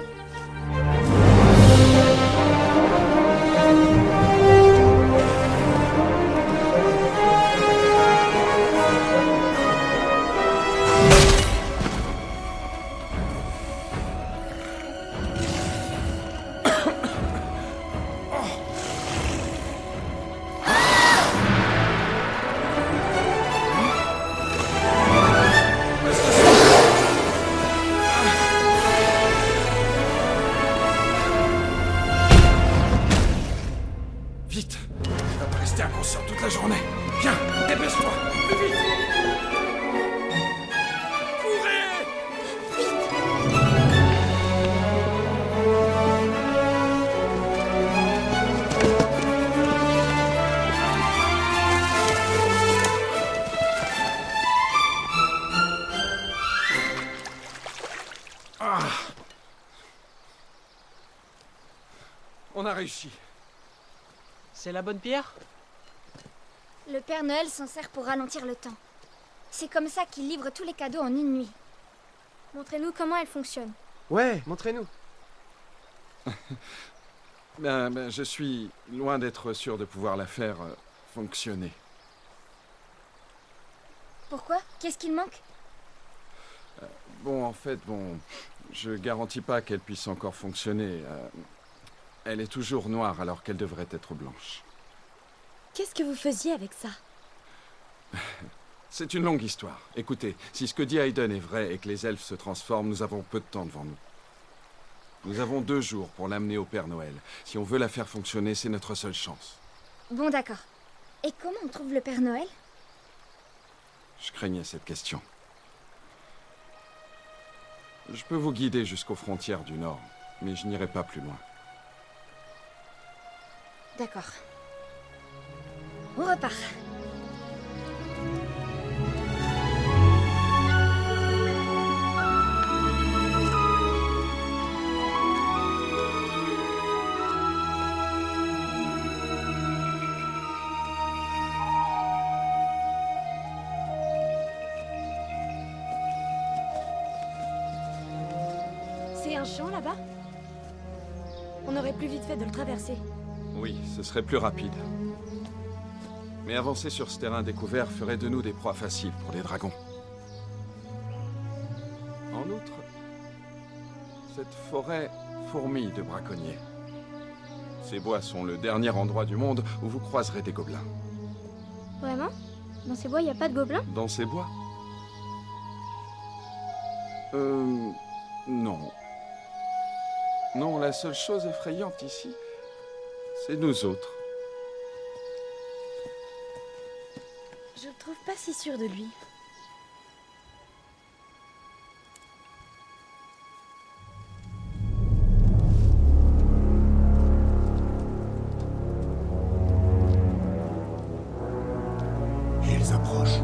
Vite! Tu vas pas rester inconscient toute la journée. Viens, dépêche-toi! Plus vite! Courez! Ah! On a réussi. C'est la bonne pierre? Le Père Noël s'en sert pour ralentir le temps. C'est comme ça qu'il livre tous les cadeaux en une nuit. Montrez-nous comment elle fonctionne. Ouais, montrez-nous. Je suis loin d'être sûr de pouvoir la faire fonctionner. Pourquoi? Qu'est-ce qu'il manque? En fait, je garantis pas qu'elle puisse encore fonctionner. Elle est toujours noire alors qu'elle devrait être blanche. Qu'est-ce que vous faisiez avec ça? C'est une longue histoire. Écoutez, si ce que dit Hayden est vrai et que les elfes se transforment, nous avons peu de temps devant nous. Nous avons 2 jours pour l'amener au Père Noël. Si on veut la faire fonctionner, c'est notre seule chance. Bon, d'accord. Et comment on trouve le Père Noël? Je craignais cette question. Je peux vous guider jusqu'aux frontières du Nord, mais je n'irai pas plus loin. D'accord. On repart. C'est un champ là-bas? On aurait plus vite fait de le traverser. Oui, ce serait plus rapide. Mais avancer sur ce terrain découvert ferait de nous des proies faciles pour les dragons. En outre, cette forêt fourmille de braconniers. Ces bois sont le dernier endroit du monde où vous croiserez des gobelins. Vraiment? Dans ces bois, il n'y a pas de gobelins? Dans ces bois? Non. Non, la seule chose effrayante ici, c'est nous autres. Je le trouve pas si sûr de lui. Et elles approchent.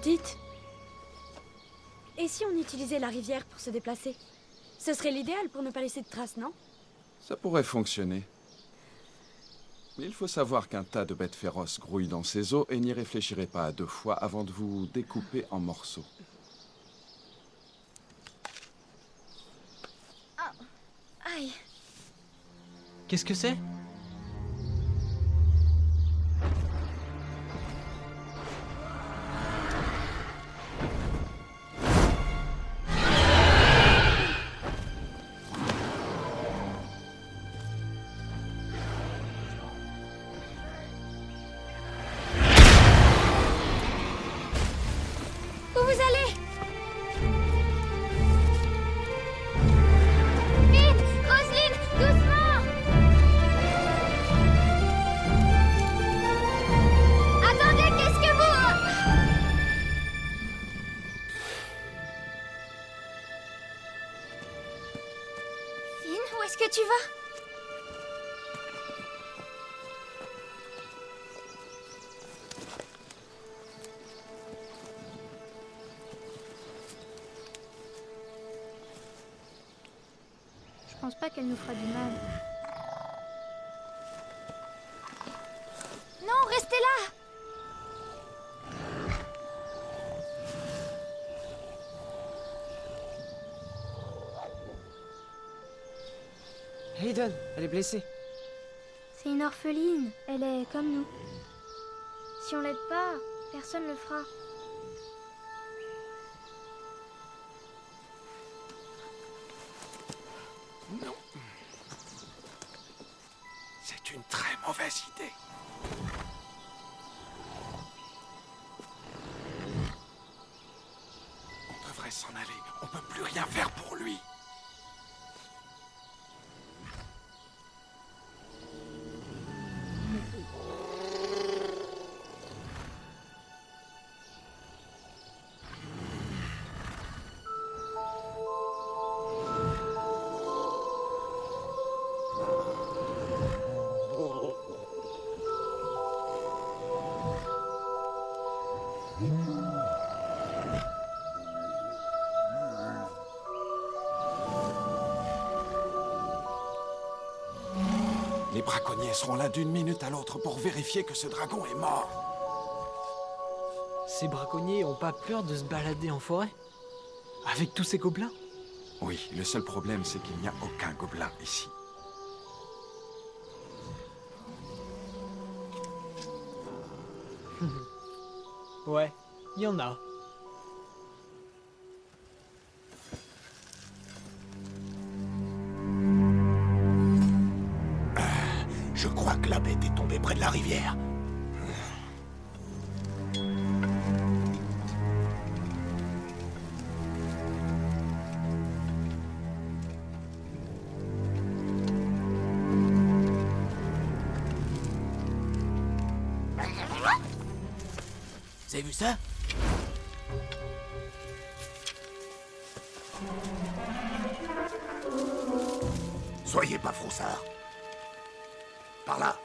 Dites. Et si on utilisait la rivière pour se déplacer? Ce serait l'idéal pour ne pas laisser de traces, non? Ça pourrait fonctionner. Mais il faut savoir qu'un tas de bêtes féroces grouillent dans ces eaux et n'y réfléchirez pas à 2 fois avant de vous découper en morceaux. Aïe. Qu'est-ce que c'est? Où vous allez? Vite! Roselyne, doucement! Attendez, qu'est-ce que vous... Finn, où est-ce que tu vas? Je pense pas qu'elle nous fera du mal. Non, restez là! Hayden, elle est blessée. C'est une orpheline, elle est comme nous. Si on l'aide pas, personne le fera. Non. C'est une très mauvaise idée. On devrait s'en aller. On peut plus rien faire pour lui. Les braconniers seront là d'une minute à l'autre pour vérifier que ce dragon est mort. Ces braconniers ont pas peur de se balader en forêt? Avec tous ces gobelins? Oui, le seul problème, c'est qu'il n'y a aucun gobelin ici. Ouais, il y en a. Je crois que la bête est tombée près de la rivière. Vous avez vu ça? Soyez pas froussard. Par là.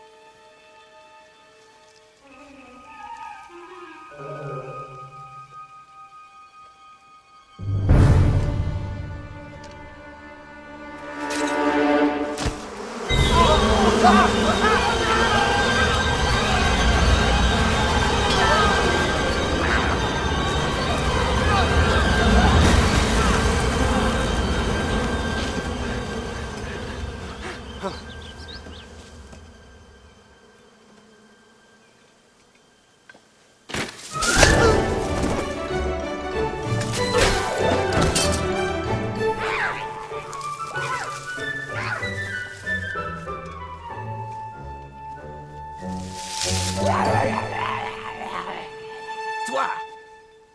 Toi,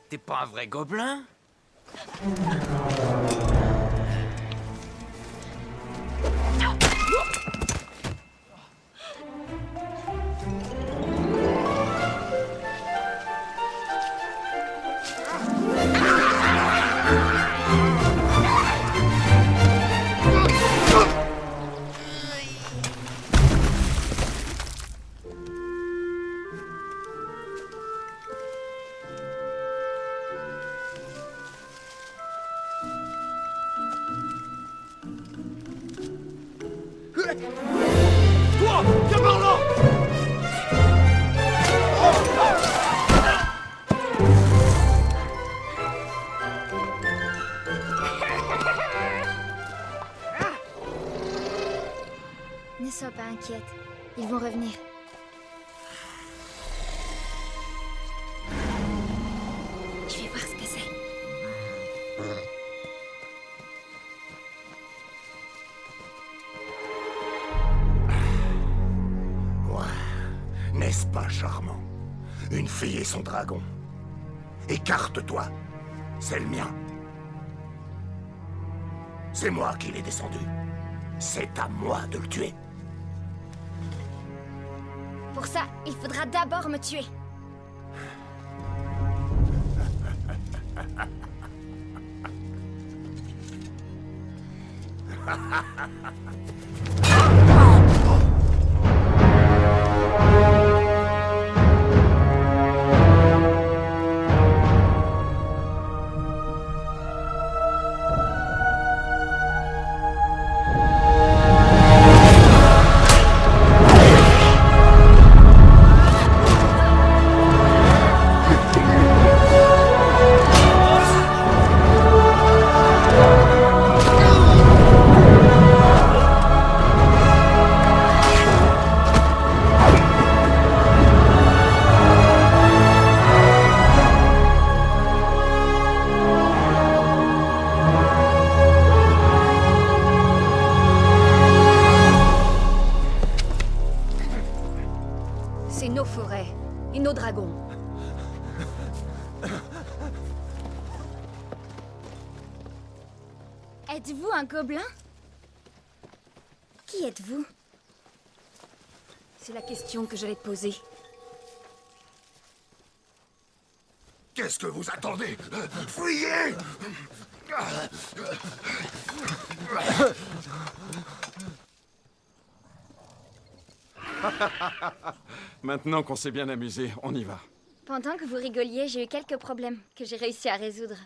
t'es pas un vrai gobelin? Toi, viens par là! Ne sois pas inquiète, ils vont revenir. Je vais voir ce que c'est. N'est-ce pas charmant? Une fille et son dragon. Écarte-toi. C'est le mien. C'est moi qui l'ai descendu. C'est à moi de le tuer. Pour ça, il faudra d'abord me tuer. Êtes-vous un gobelin? Qui êtes-vous? C'est la question que j'allais te poser. Qu'est-ce que vous attendez? Fuyez! Maintenant qu'on s'est bien amusé, on y va. Pendant que vous rigoliez, j'ai eu quelques problèmes que j'ai réussi à résoudre.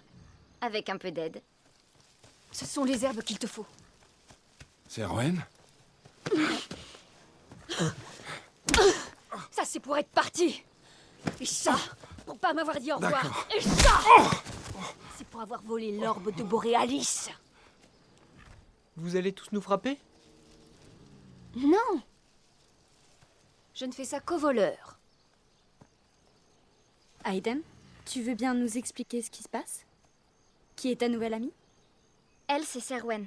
Avec un peu d'aide. Ce sont les herbes qu'il te faut. C'est Rowan? Ça, c'est pour être parti. Et ça, pour pas m'avoir dit au revoir. D'accord. Et ça, c'est pour avoir volé l'orbe de Boréalis. Vous allez tous nous frapper? Non. Je ne fais ça qu'aux voleurs. Aiden, tu veux bien nous expliquer ce qui se passe? Qui est ta nouvelle amie? Elle, c'est Serwen.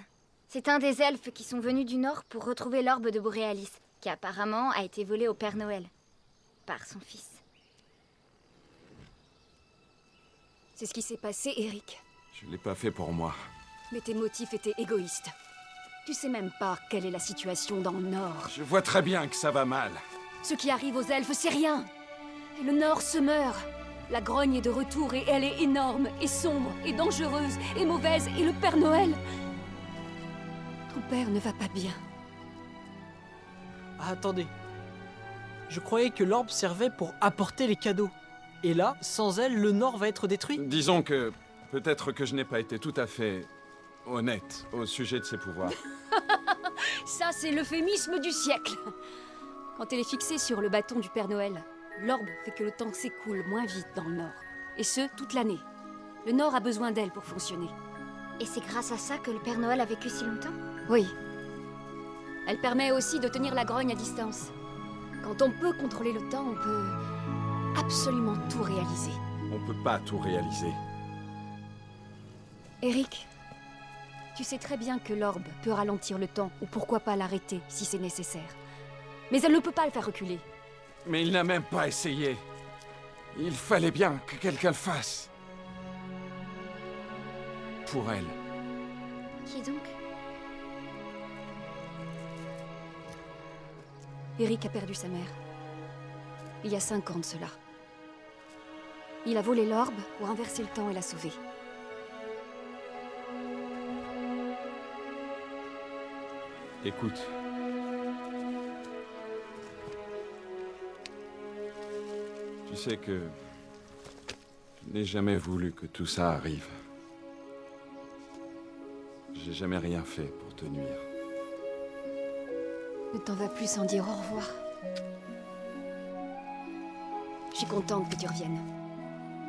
C'est un des elfes qui sont venus du nord pour retrouver l'orbe de Boréalis, qui apparemment a été volé au Père Noël. Par son fils. C'est ce qui s'est passé, Eric. Je l'ai pas fait pour moi. Mais tes motifs étaient égoïstes. Tu sais même pas quelle est la situation dans le Nord. Je vois très bien que ça va mal. Ce qui arrive aux elfes, c'est rien. Et le Nord se meurt. La grogne est de retour et elle est énorme, et sombre, et dangereuse, et mauvaise, et le Père Noël... Ton père ne va pas bien. Ah, attendez. Je croyais que l'orbe servait pour apporter les cadeaux. Et là, sans elle, le Nord va être détruit? Disons que peut-être que je n'ai pas été tout à fait honnête au sujet de ses pouvoirs. Ça, c'est l'euphémisme du siècle. Quand elle est fixée sur le bâton du Père Noël, l'orbe fait que le temps s'écoule moins vite dans le Nord. Et ce, toute l'année. Le Nord a besoin d'elle pour fonctionner. Et c'est grâce à ça que le Père Noël a vécu si longtemps? Oui. Elle permet aussi de tenir la grogne à distance. Quand on peut contrôler le temps, on peut absolument tout réaliser. On peut pas tout réaliser. Eric, tu sais très bien que l'orbe peut ralentir le temps, ou pourquoi pas l'arrêter si c'est nécessaire. Mais elle ne peut pas le faire reculer. Mais il n'a même pas essayé. Il fallait bien que quelqu'un le fasse. Pour elle. Qui donc? Eric a perdu sa mère. Il y a 5 ans de cela. Il a volé l'orbe pour inverser le temps et la sauver. Écoute. Tu sais que je n'ai jamais voulu que tout ça arrive. J'ai jamais rien fait pour te nuire. Ne t'en vas plus sans dire au revoir. Je suis contente que tu reviennes.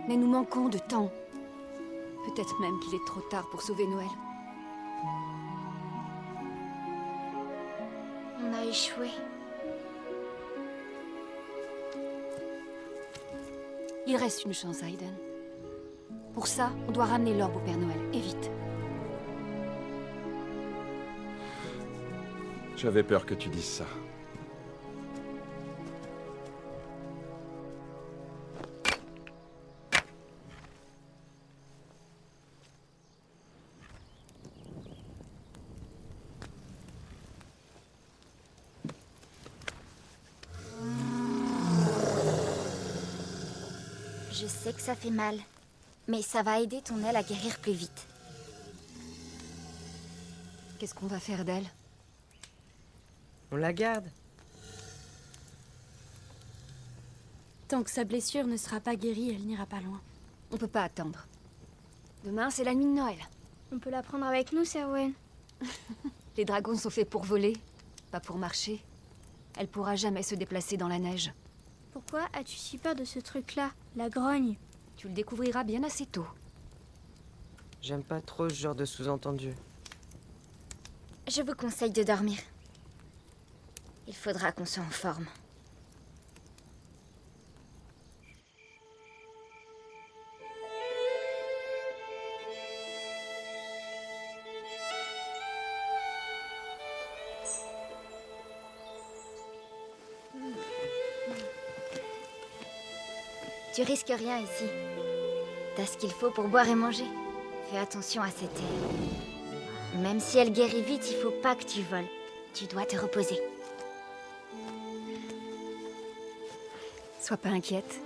Mais nous manquons de temps. Peut-être même qu'il est trop tard pour sauver Noël. On a échoué. Il reste une chance, Aiden. Pour ça, on doit ramener l'orbe au Père Noël, et vite. J'avais peur que tu dises ça. Je sais que ça fait mal, mais ça va aider ton aile à guérir plus vite. Qu'est-ce qu'on va faire d'elle? On la garde. Tant que sa blessure ne sera pas guérie, elle n'ira pas loin. On peut pas attendre. Demain, c'est la nuit de Noël. On peut la prendre avec nous, Serwen. Les dragons sont faits pour voler, pas pour marcher. Elle pourra jamais se déplacer dans la neige. Pourquoi as-tu si peur de ce truc-là, la grogne? Tu le découvriras bien assez tôt. J'aime pas trop ce genre de sous-entendu. Je vous conseille de dormir. Il faudra qu'on soit en forme. Tu risques rien ici. T'as ce qu'il faut pour boire et manger. Fais attention à cette aile. Même si elle guérit vite, il faut pas que tu voles. Tu dois te reposer. Sois pas inquiète.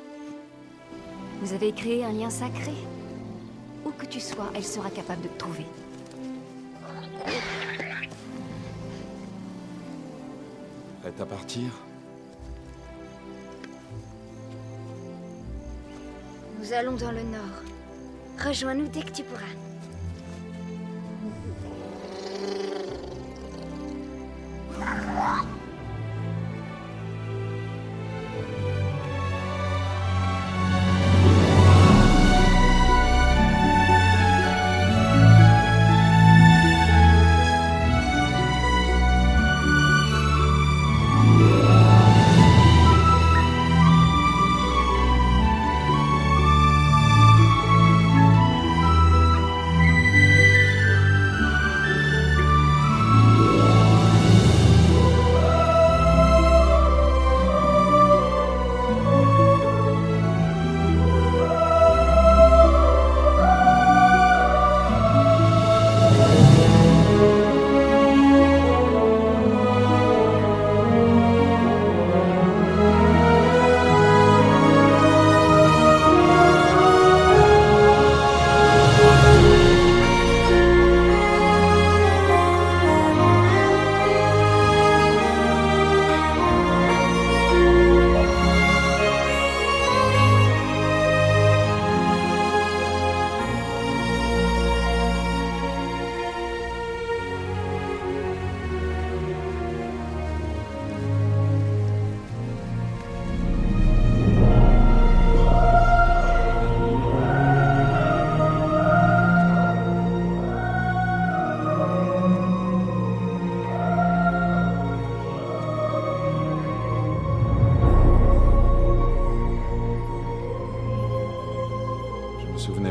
Vous avez créé un lien sacré. Où que tu sois, elle sera capable de te trouver. Prête à partir? Nous allons dans le nord. Rejoins-nous dès que tu pourras.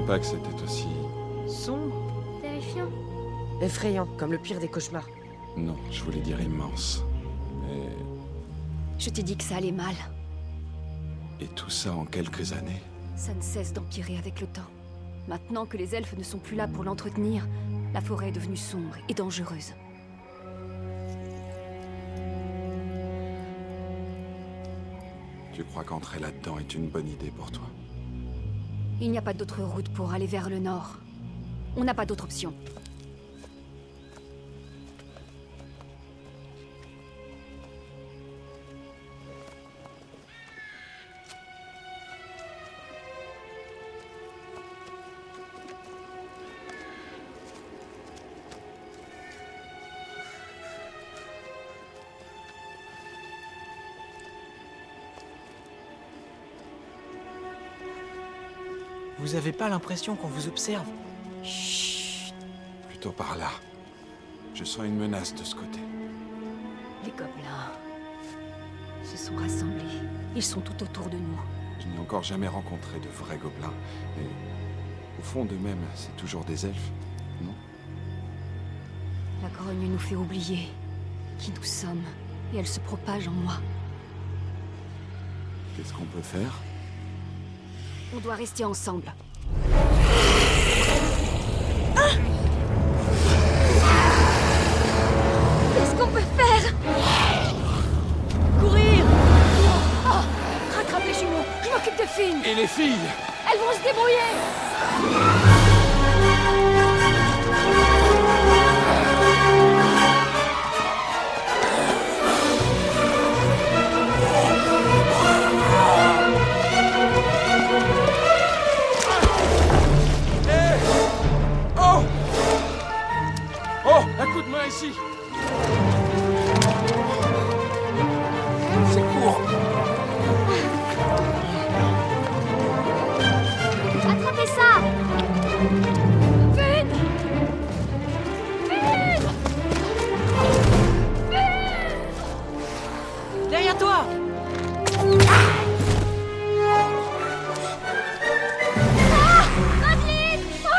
Pas que c'était aussi... Sombre. Terrifiant. Effrayant, comme le pire des cauchemars. Non, je voulais dire immense. Mais... Je t'ai dit que ça allait mal. Et tout ça en quelques années. Ça ne cesse d'empirer avec le temps. Maintenant que les elfes ne sont plus là pour l'entretenir, la forêt est devenue sombre et dangereuse. Tu crois qu'entrer là-dedans est une bonne idée pour toi? Il n'y a pas d'autre route pour aller vers le nord. On n'a pas d'autre option. Vous avez pas l'impression qu'on vous observe? Chut. Plutôt par là. Je sens une menace de ce côté. Les gobelins se sont rassemblés. Ils sont tout autour de nous. Je n'ai encore jamais rencontré de vrais gobelins. Et au fond d'eux-mêmes, c'est toujours des elfes, non? La grogne nous fait oublier qui nous sommes. Et elle se propage en moi. Qu'est-ce qu'on peut faire? On doit rester ensemble. Qu'est-ce qu'on peut faire? Courir! Oh, rattrape les jumeaux, je m'occupe de Finn. Et les filles? Elles vont se débrouiller. Un coup de main ici. C'est court. Attrapez ça! Finn! Finn! Derrière toi! Madeline! Go!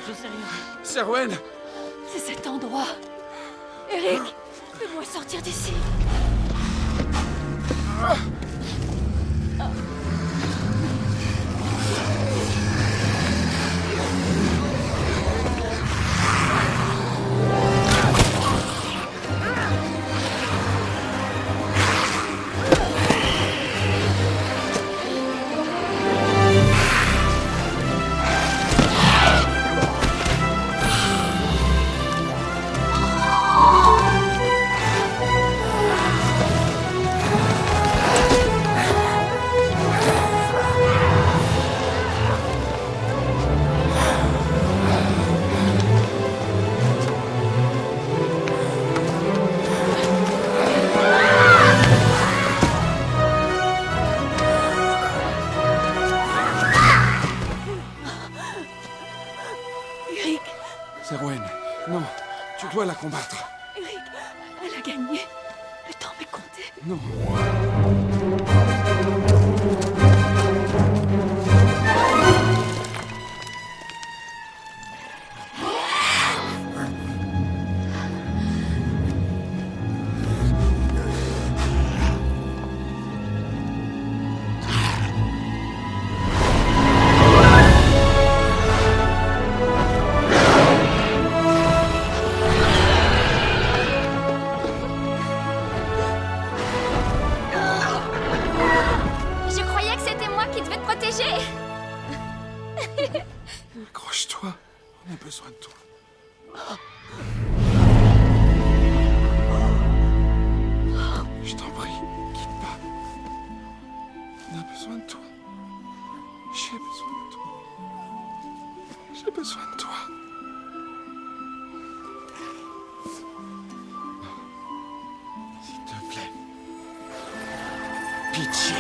Je sais rien. Serwen! C'est cet endroit. Eric, fais-moi sortir d'ici. Eric, Serwen, non, tu dois la combattre. Eric, elle a gagné. Le temps m'est compté. Non. Je croyais que c'était moi qui devais te protéger. Accroche-toi, on a besoin de toi. Je t'en prie, quitte pas. On a besoin de toi. J'ai besoin de toi. J'ai besoin de toi. S'il te plaît. Pitié.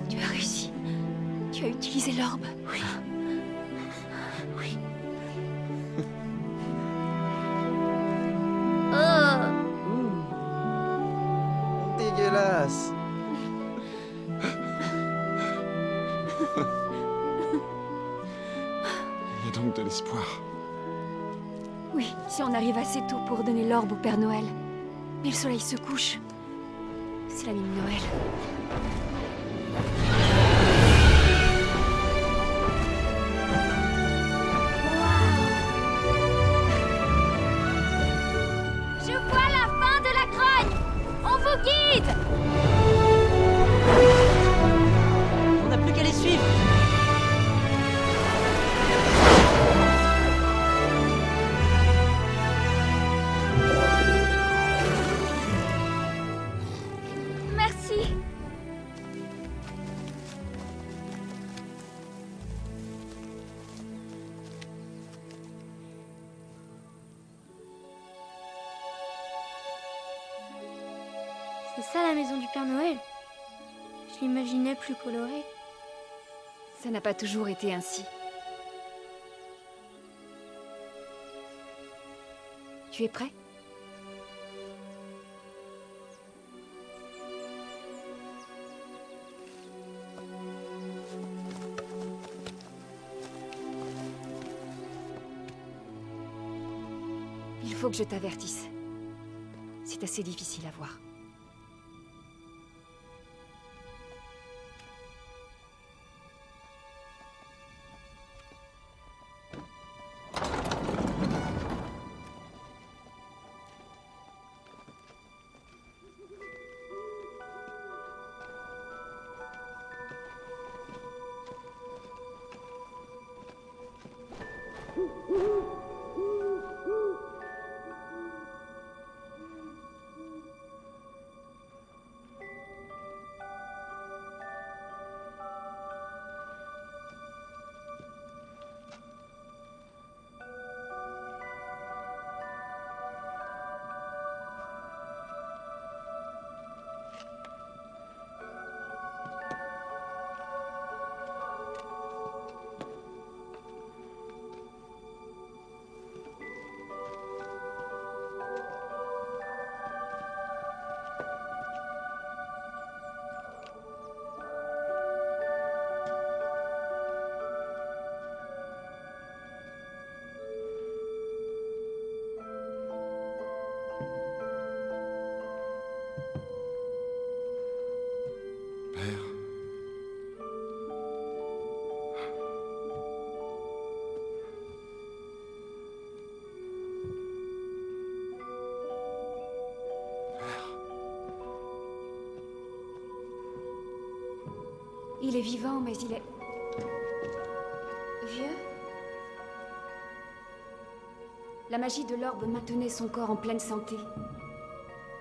Tu as réussi. Tu as utilisé l'orbe. Oui. Oui. Dégueulasse. Il y a donc de l'espoir. Oui, si on arrive assez tôt pour donner l'orbe au Père Noël. Mais le soleil se couche. C'est la nuit de Noël. Je vois la fin de la grogne. On vous guide. On n'a plus qu'à les suivre. Merci. C'est ça la maison du Père Noël. Je l'imaginais plus colorée. Ça n'a pas toujours été ainsi. Tu es prêt? Il faut que je t'avertisse. C'est assez difficile à voir. Il est vivant, mais il est... vieux. La magie de l'orbe maintenait son corps en pleine santé.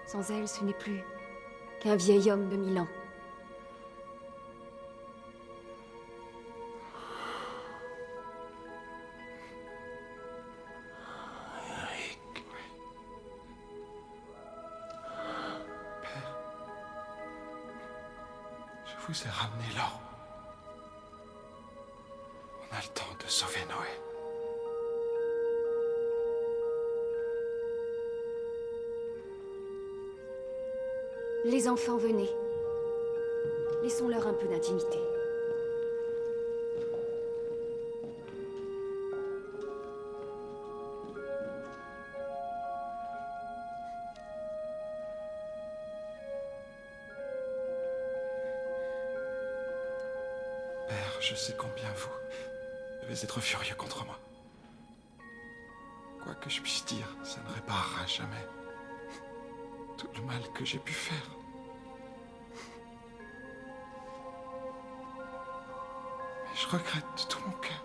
Sans elle, ce n'est plus qu'un vieil homme de 1000 ans. Je vous ai ramené l'or. On a le temps de sauver Noé. Les enfants, venez. Laissons-leur un peu d'intimité. Père, je sais combien vous devez être furieux contre moi. Quoi que je puisse dire, ça ne réparera jamais tout le mal que j'ai pu faire. Mais je regrette de tout mon cœur.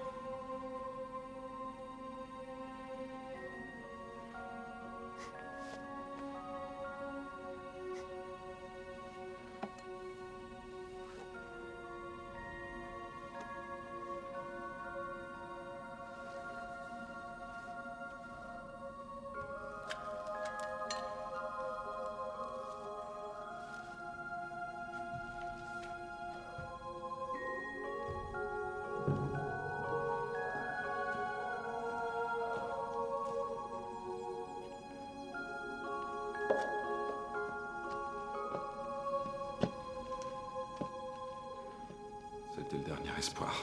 C'était le dernier espoir.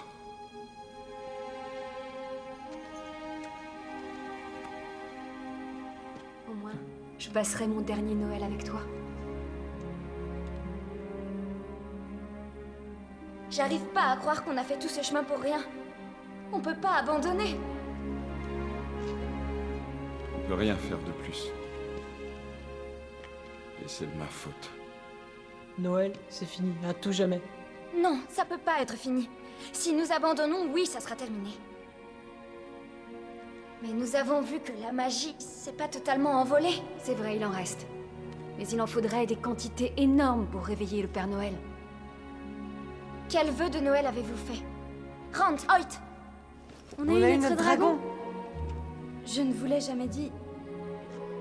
Au moins, je passerai mon dernier Noël avec toi. J'arrive pas à croire qu'on a fait tout ce chemin pour rien. On peut pas abandonner. On peut rien faire de plus. Et c'est de ma faute. Noël, c'est fini, à tout jamais. Non, ça peut pas être fini. Si nous abandonnons, oui, ça sera terminé. Mais nous avons vu que la magie s'est pas totalement envolée. C'est vrai, il en reste. Mais il en faudrait des quantités énormes pour réveiller le Père Noël. Quel vœu de Noël avez-vous fait? Rand, Hoyt! On a eu notre dragon. Je ne vous l'ai jamais dit.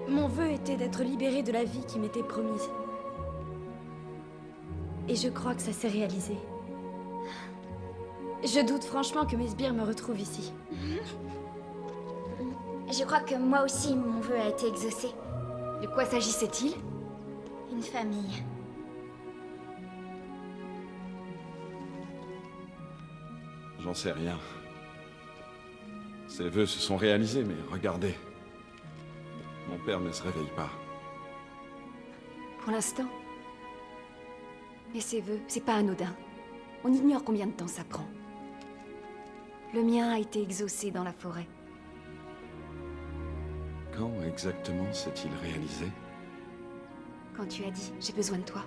Mon vœu était d'être libérée de la vie qui m'était promise. Et je crois que ça s'est réalisé. Je doute franchement que mes sbires me retrouvent ici. Je crois que moi aussi, mon vœu a été exaucé. De quoi s'agissait-il? Une famille. J'en sais rien. Ses vœux se sont réalisés, mais regardez. Mon père ne se réveille pas. Pour l'instant. Mais ses vœux, c'est pas anodin. On ignore combien de temps ça prend. Le mien a été exaucé dans la forêt. Quand exactement s'est-il réalisé? Quand tu as dit « j'ai besoin de toi ».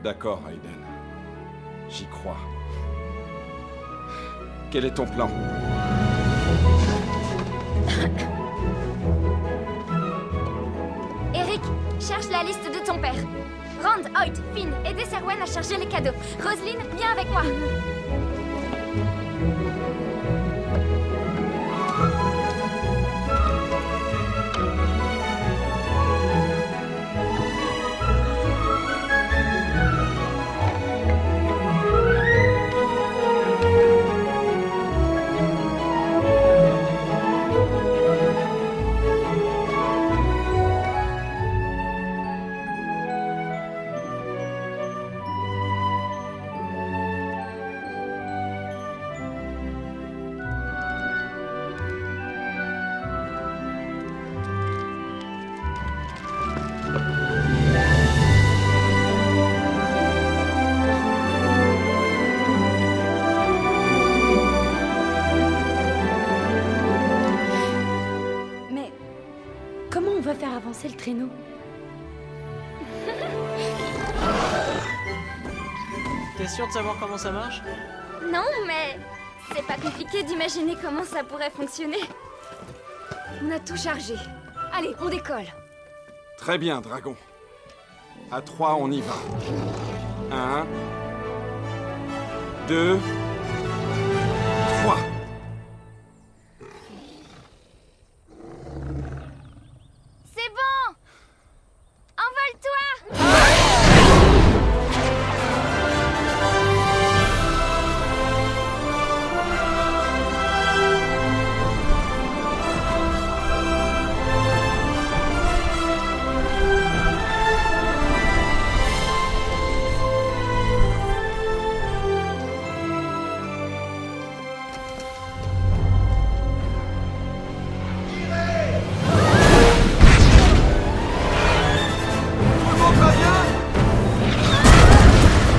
D'accord, Aiden. J'y crois. Quel est ton plan? Eric, cherche la liste de ton père. Rand, Hoyt, Finn, aidez Serwen à charger les cadeaux. Roselyne, viens avec moi. lancer le traîneau. T'es sûr de savoir comment ça marche? Non, mais c'est pas compliqué d'imaginer comment ça pourrait fonctionner. On a tout chargé. Allez, on décolle. Très bien, dragon. À 3, on y va. 1, 2, 3. C'est bon! Envole-toi!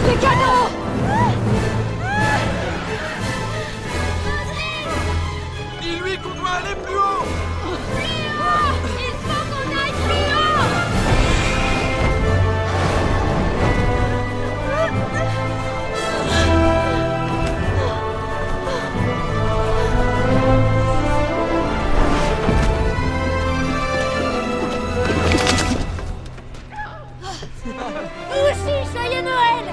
Les cadeaux! Dis-lui qu'on doit aller plus haut! Plus haut! Il faut qu'on aille plus haut! Vous aussi, joyeux Noël!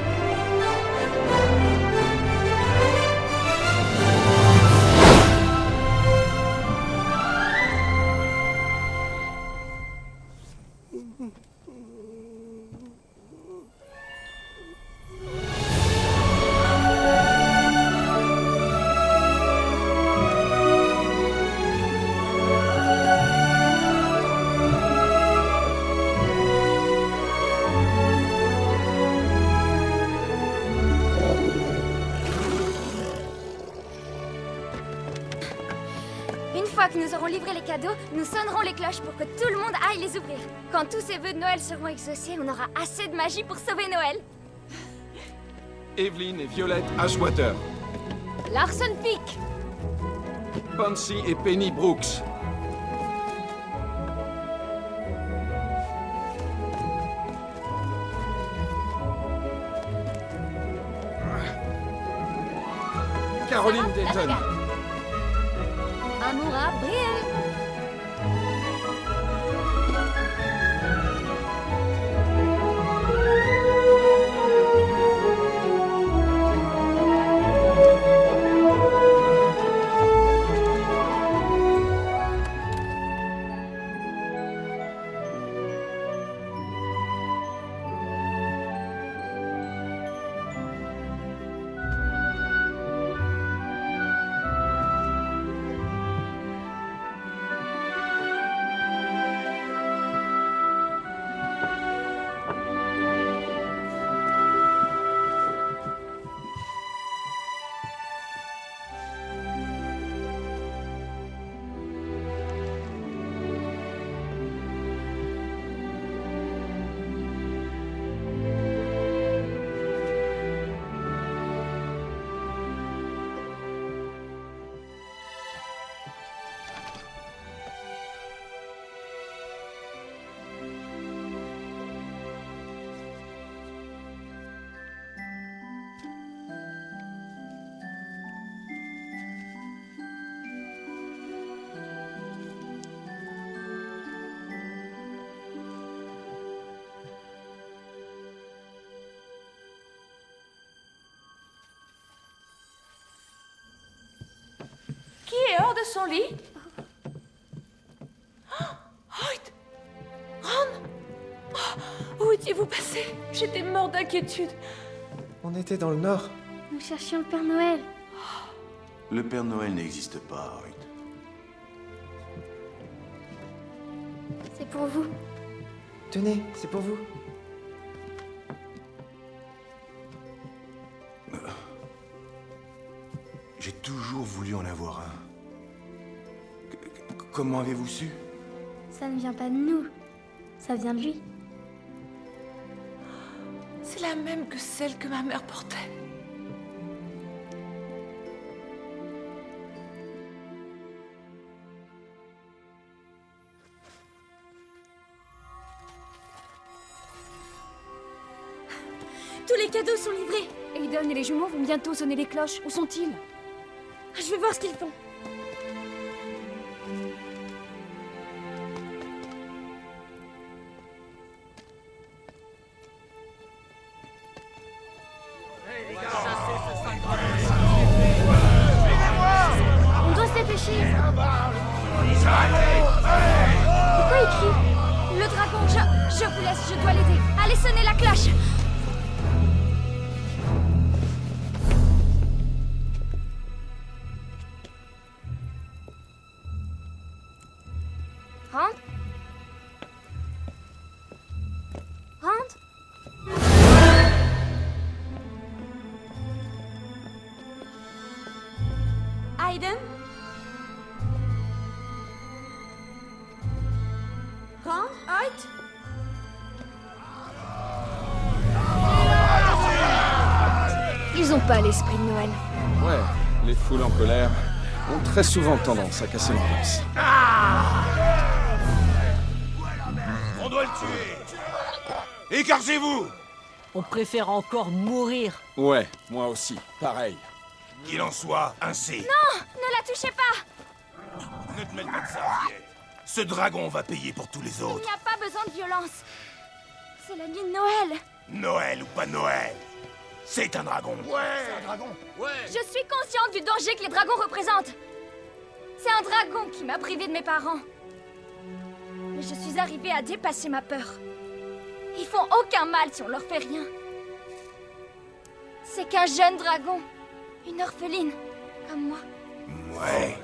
Une fois que nous aurons livré les cadeaux, nous sonnerons les cloches pour que tout le monde aille les ouvrir. Quand tous ces vœux de Noël seront exaucés, on aura assez de magie pour sauver Noël. Evelyn et Violette Ashwater. Larson Peak. Pansy et Penny Brooks. Caroline Dayton. Amoura Brielle. Qui est hors de son lit? Hoyt! Ron! Où étiez-vous passé? J'étais mort d'inquiétude. On était dans le nord. Nous cherchions le Père Noël. Le Père Noël n'existe pas, Hoyt. C'est pour vous. Tenez, c'est pour vous. J'ai toujours voulu en avoir un. Comment avez-vous su? Ça ne vient pas de nous. Ça vient de lui. C'est la même que celle que ma mère portait. tous les cadeaux sont livrés. Aiden et les jumeaux vont bientôt sonner les cloches. Où sont-ils? Je vais voir ce qu'ils font. On doit se dépêcher. Pourquoi il crie? Le dragon, je vous laisse, je dois l'aider. Allez, sonnez la cloche. Rentre. Rentre. Aiden? Rand? Hoyt? Ils ont pas l'esprit de Noël. Ouais, les foules en colère ont très souvent tendance à casser l'ambiance. On doit le tuer. Écartez-vous. On préfère encore mourir. Ouais, moi aussi, pareil. Qu'il en soit, ainsi. Non, ne la touchez pas. Ne te mêle pas de ça, fillette. Ce dragon va payer pour tous les Il autres. n'y a pas besoin de violence. C'est la nuit de Noël. Noël ou pas Noël, c'est un dragon. C'est un dragon. Je suis consciente du danger que les dragons représentent. C'est un dragon qui m'a privée de mes parents. Mais je suis arrivée à dépasser ma peur. Ils font aucun mal si on leur fait rien. C'est qu'un jeune dragon. Une orpheline, comme moi. Ouais.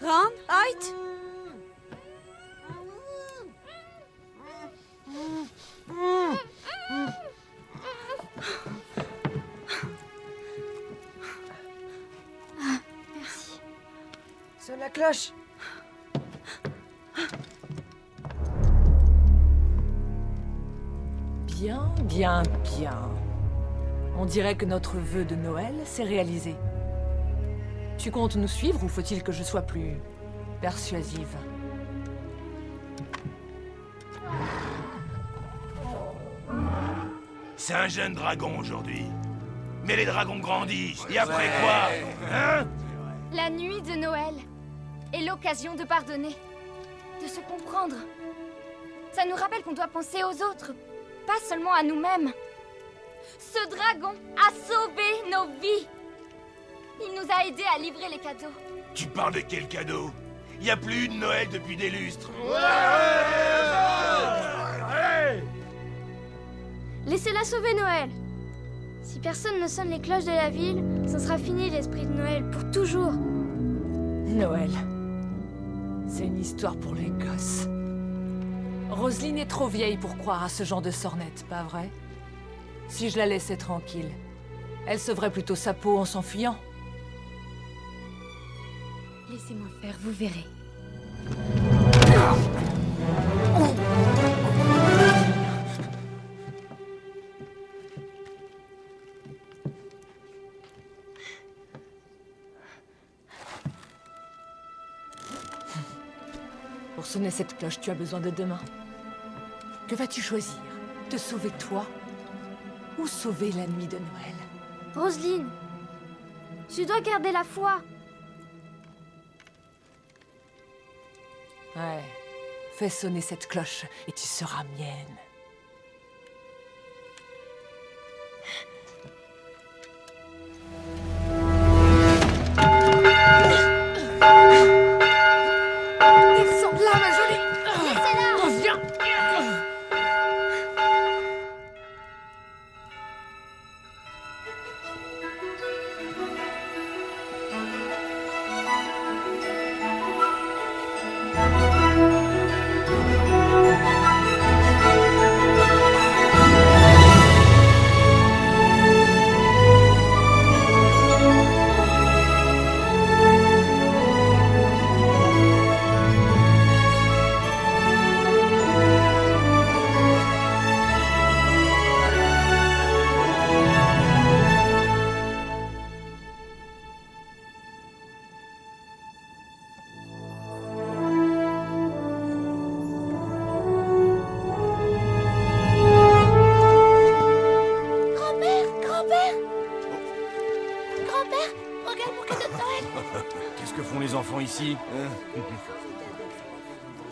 Rand? Hoyt? Merci. Sonne la cloche. Bien, bien, bien. On dirait que notre vœu de Noël s'est réalisé. Tu comptes nous suivre ou faut-il que je sois plus persuasive? C'est un jeune dragon aujourd'hui. Mais les dragons grandissent. Et après quoi? Hein? La nuit de Noël est l'occasion de pardonner, de se comprendre. Ça nous rappelle qu'on doit penser aux autres, pas seulement à nous-mêmes. Ce dragon a sauvé nos vies. Il nous a aidés à livrer les cadeaux. Tu parles de quel cadeau? Y a plus eu de Noël depuis des lustres. Laissez-la sauver Noël. Si personne ne sonne les cloches de la ville, ça sera fini l'esprit de Noël pour toujours. Noël. C'est une histoire pour les gosses. Roselyne est trop vieille pour croire à ce genre de sornette, pas vrai? Si je la laissais tranquille, elle sauverait plutôt sa peau en s'enfuyant. Laissez-moi faire, vous verrez. Pour sonner cette cloche, tu as besoin de 2 mains. Que vas-tu choisir? Te sauver toi ou sauver la nuit de Noël? Roselyne, tu dois garder la foi. Ouais. Fais sonner cette cloche et tu seras mienne. Descends là, ma jolie. Laissez-la. Viens.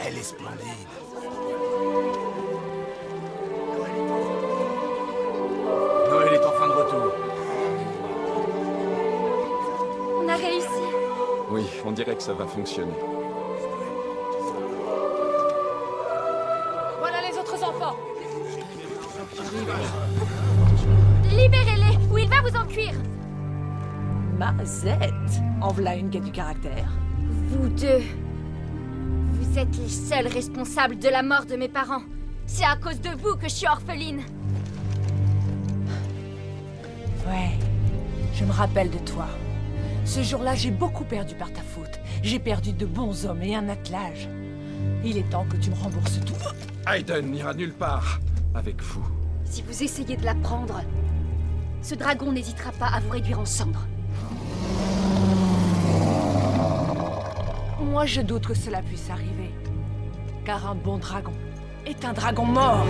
Elle est splendide. Noël est enfin de retour. On a réussi. Oui, on dirait que ça va fonctionner. Voilà les autres enfants. Libérez-les ou il va vous en cuire. Mazette, en v'là une qui a du caractère. Vous deux, vous êtes les seuls responsables de la mort de mes parents. C'est à cause de vous que je suis orpheline. Ouais, je me rappelle de toi. Ce jour-là, j'ai beaucoup perdu par ta faute. J'ai perdu de bons hommes et un attelage. Il est temps que tu me rembourses tout. Aiden n'ira nulle part avec vous. Si vous essayez de la prendre, ce dragon n'hésitera pas à vous réduire en cendres. Moi, je doute que cela puisse arriver. Car un bon dragon est un dragon mort.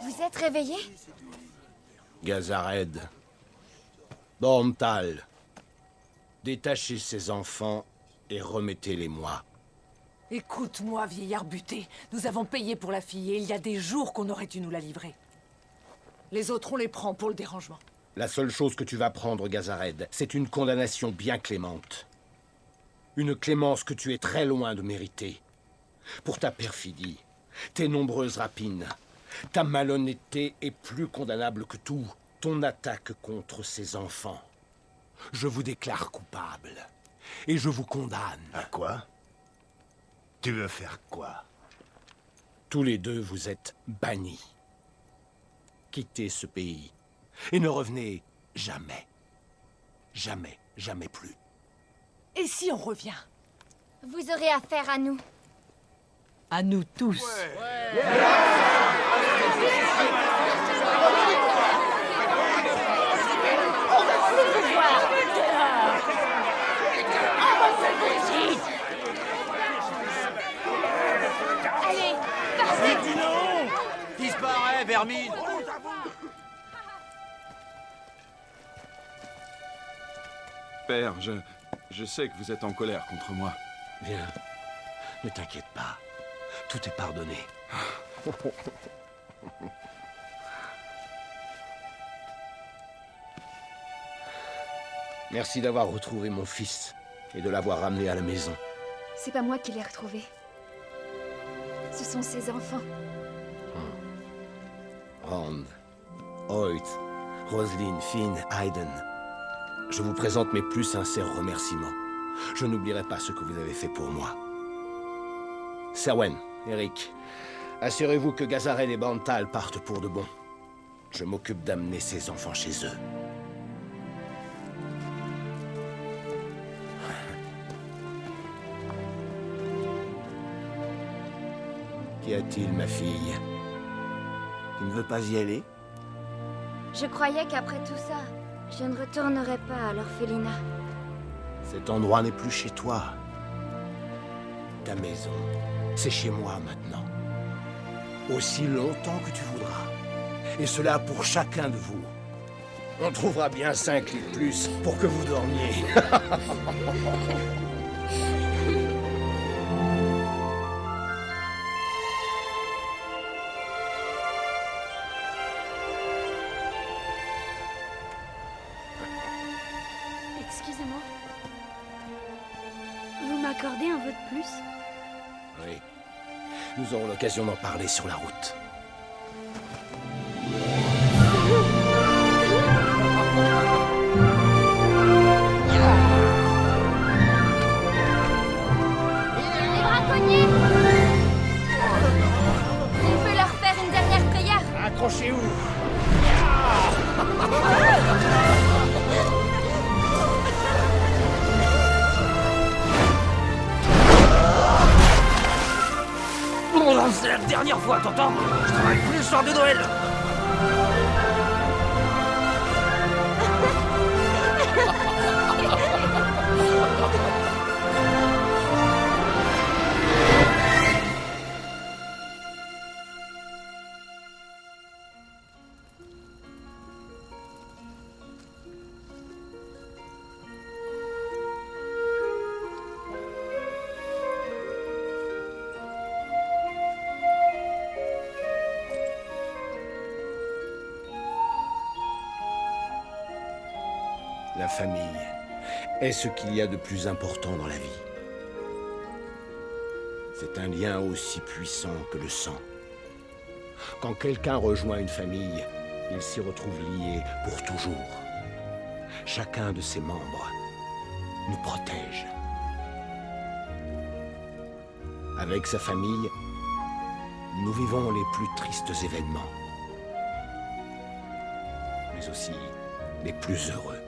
Vous êtes réveillés? Gazared, Borntal, détachez ces enfants et remettez-les-moi. Écoute-moi, vieillard buté. Nous avons payé pour la fille et il y a des jours qu'on aurait dû nous la livrer. Les autres, on les prend pour le dérangement. La seule chose que tu vas prendre, Gazared, c'est une condamnation bien clémente. Une clémence que tu es très loin de mériter. Pour ta perfidie, tes nombreuses rapines, ta malhonnêteté est plus condamnable que tout. Ton attaque contre ces enfants. Je vous déclare coupable. Et je vous condamne. À quoi? Tu veux faire quoi? Tous les deux, vous êtes bannis. Quittez ce pays. Et ne revenez jamais. Jamais, jamais plus. Et si on revient? Vous aurez affaire à nous. À nous tous. Allez, Disparaît, vermine. Père, je sais que vous êtes en colère contre moi. Viens, ne t'inquiète pas. Tout est pardonné. Merci d'avoir retrouvé mon fils et de l'avoir ramené à la maison. C'est pas moi qui l'ai retrouvé. Ce sont ses enfants. Rand, Hoyt, Roselyne, Finn, Aiden. Je vous présente mes plus sincères remerciements. Je n'oublierai pas ce que vous avez fait pour moi. Serwen, Eric, assurez-vous que Gazared et Borntal partent pour de bon. Je m'occupe d'amener ces enfants chez eux. Qu'y a-t-il, ma fille? Tu ne veux pas y aller? Je croyais qu'après tout ça, je ne retournerais pas à l'orphelinat. Cet endroit n'est plus chez toi. Ta maison, c'est chez moi maintenant. Aussi longtemps que tu voudras. Et cela pour chacun de vous. On trouvera bien 5 lits de plus pour que vous dormiez. Excusez-moi. Vous m'accordez un vœu de plus? Oui. Nous aurons l'occasion d'en parler sur la route. Les braconniers! Il peut leur faire une dernière prière. Accrochez-vous! c'est la dernière fois, t'entends? Je travaille plus le soir de Noël. La famille est ce qu'il y a de plus important dans la vie. C'est un lien aussi puissant que le sang. Quand quelqu'un rejoint une famille, il s'y retrouve lié pour toujours. Chacun de ses membres nous protège. Avec sa famille, nous vivons les plus tristes événements, mais aussi les plus heureux.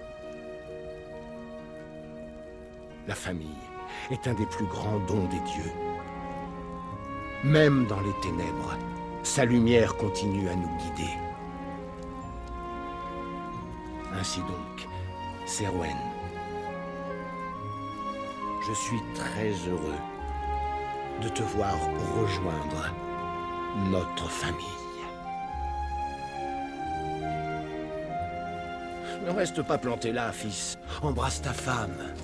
La famille est un des plus grands dons des dieux. Même dans les ténèbres, sa lumière continue à nous guider. Ainsi donc, Serwen, je suis très heureux de te voir rejoindre notre famille. Ne reste pas planté là, fils. Embrasse ta femme.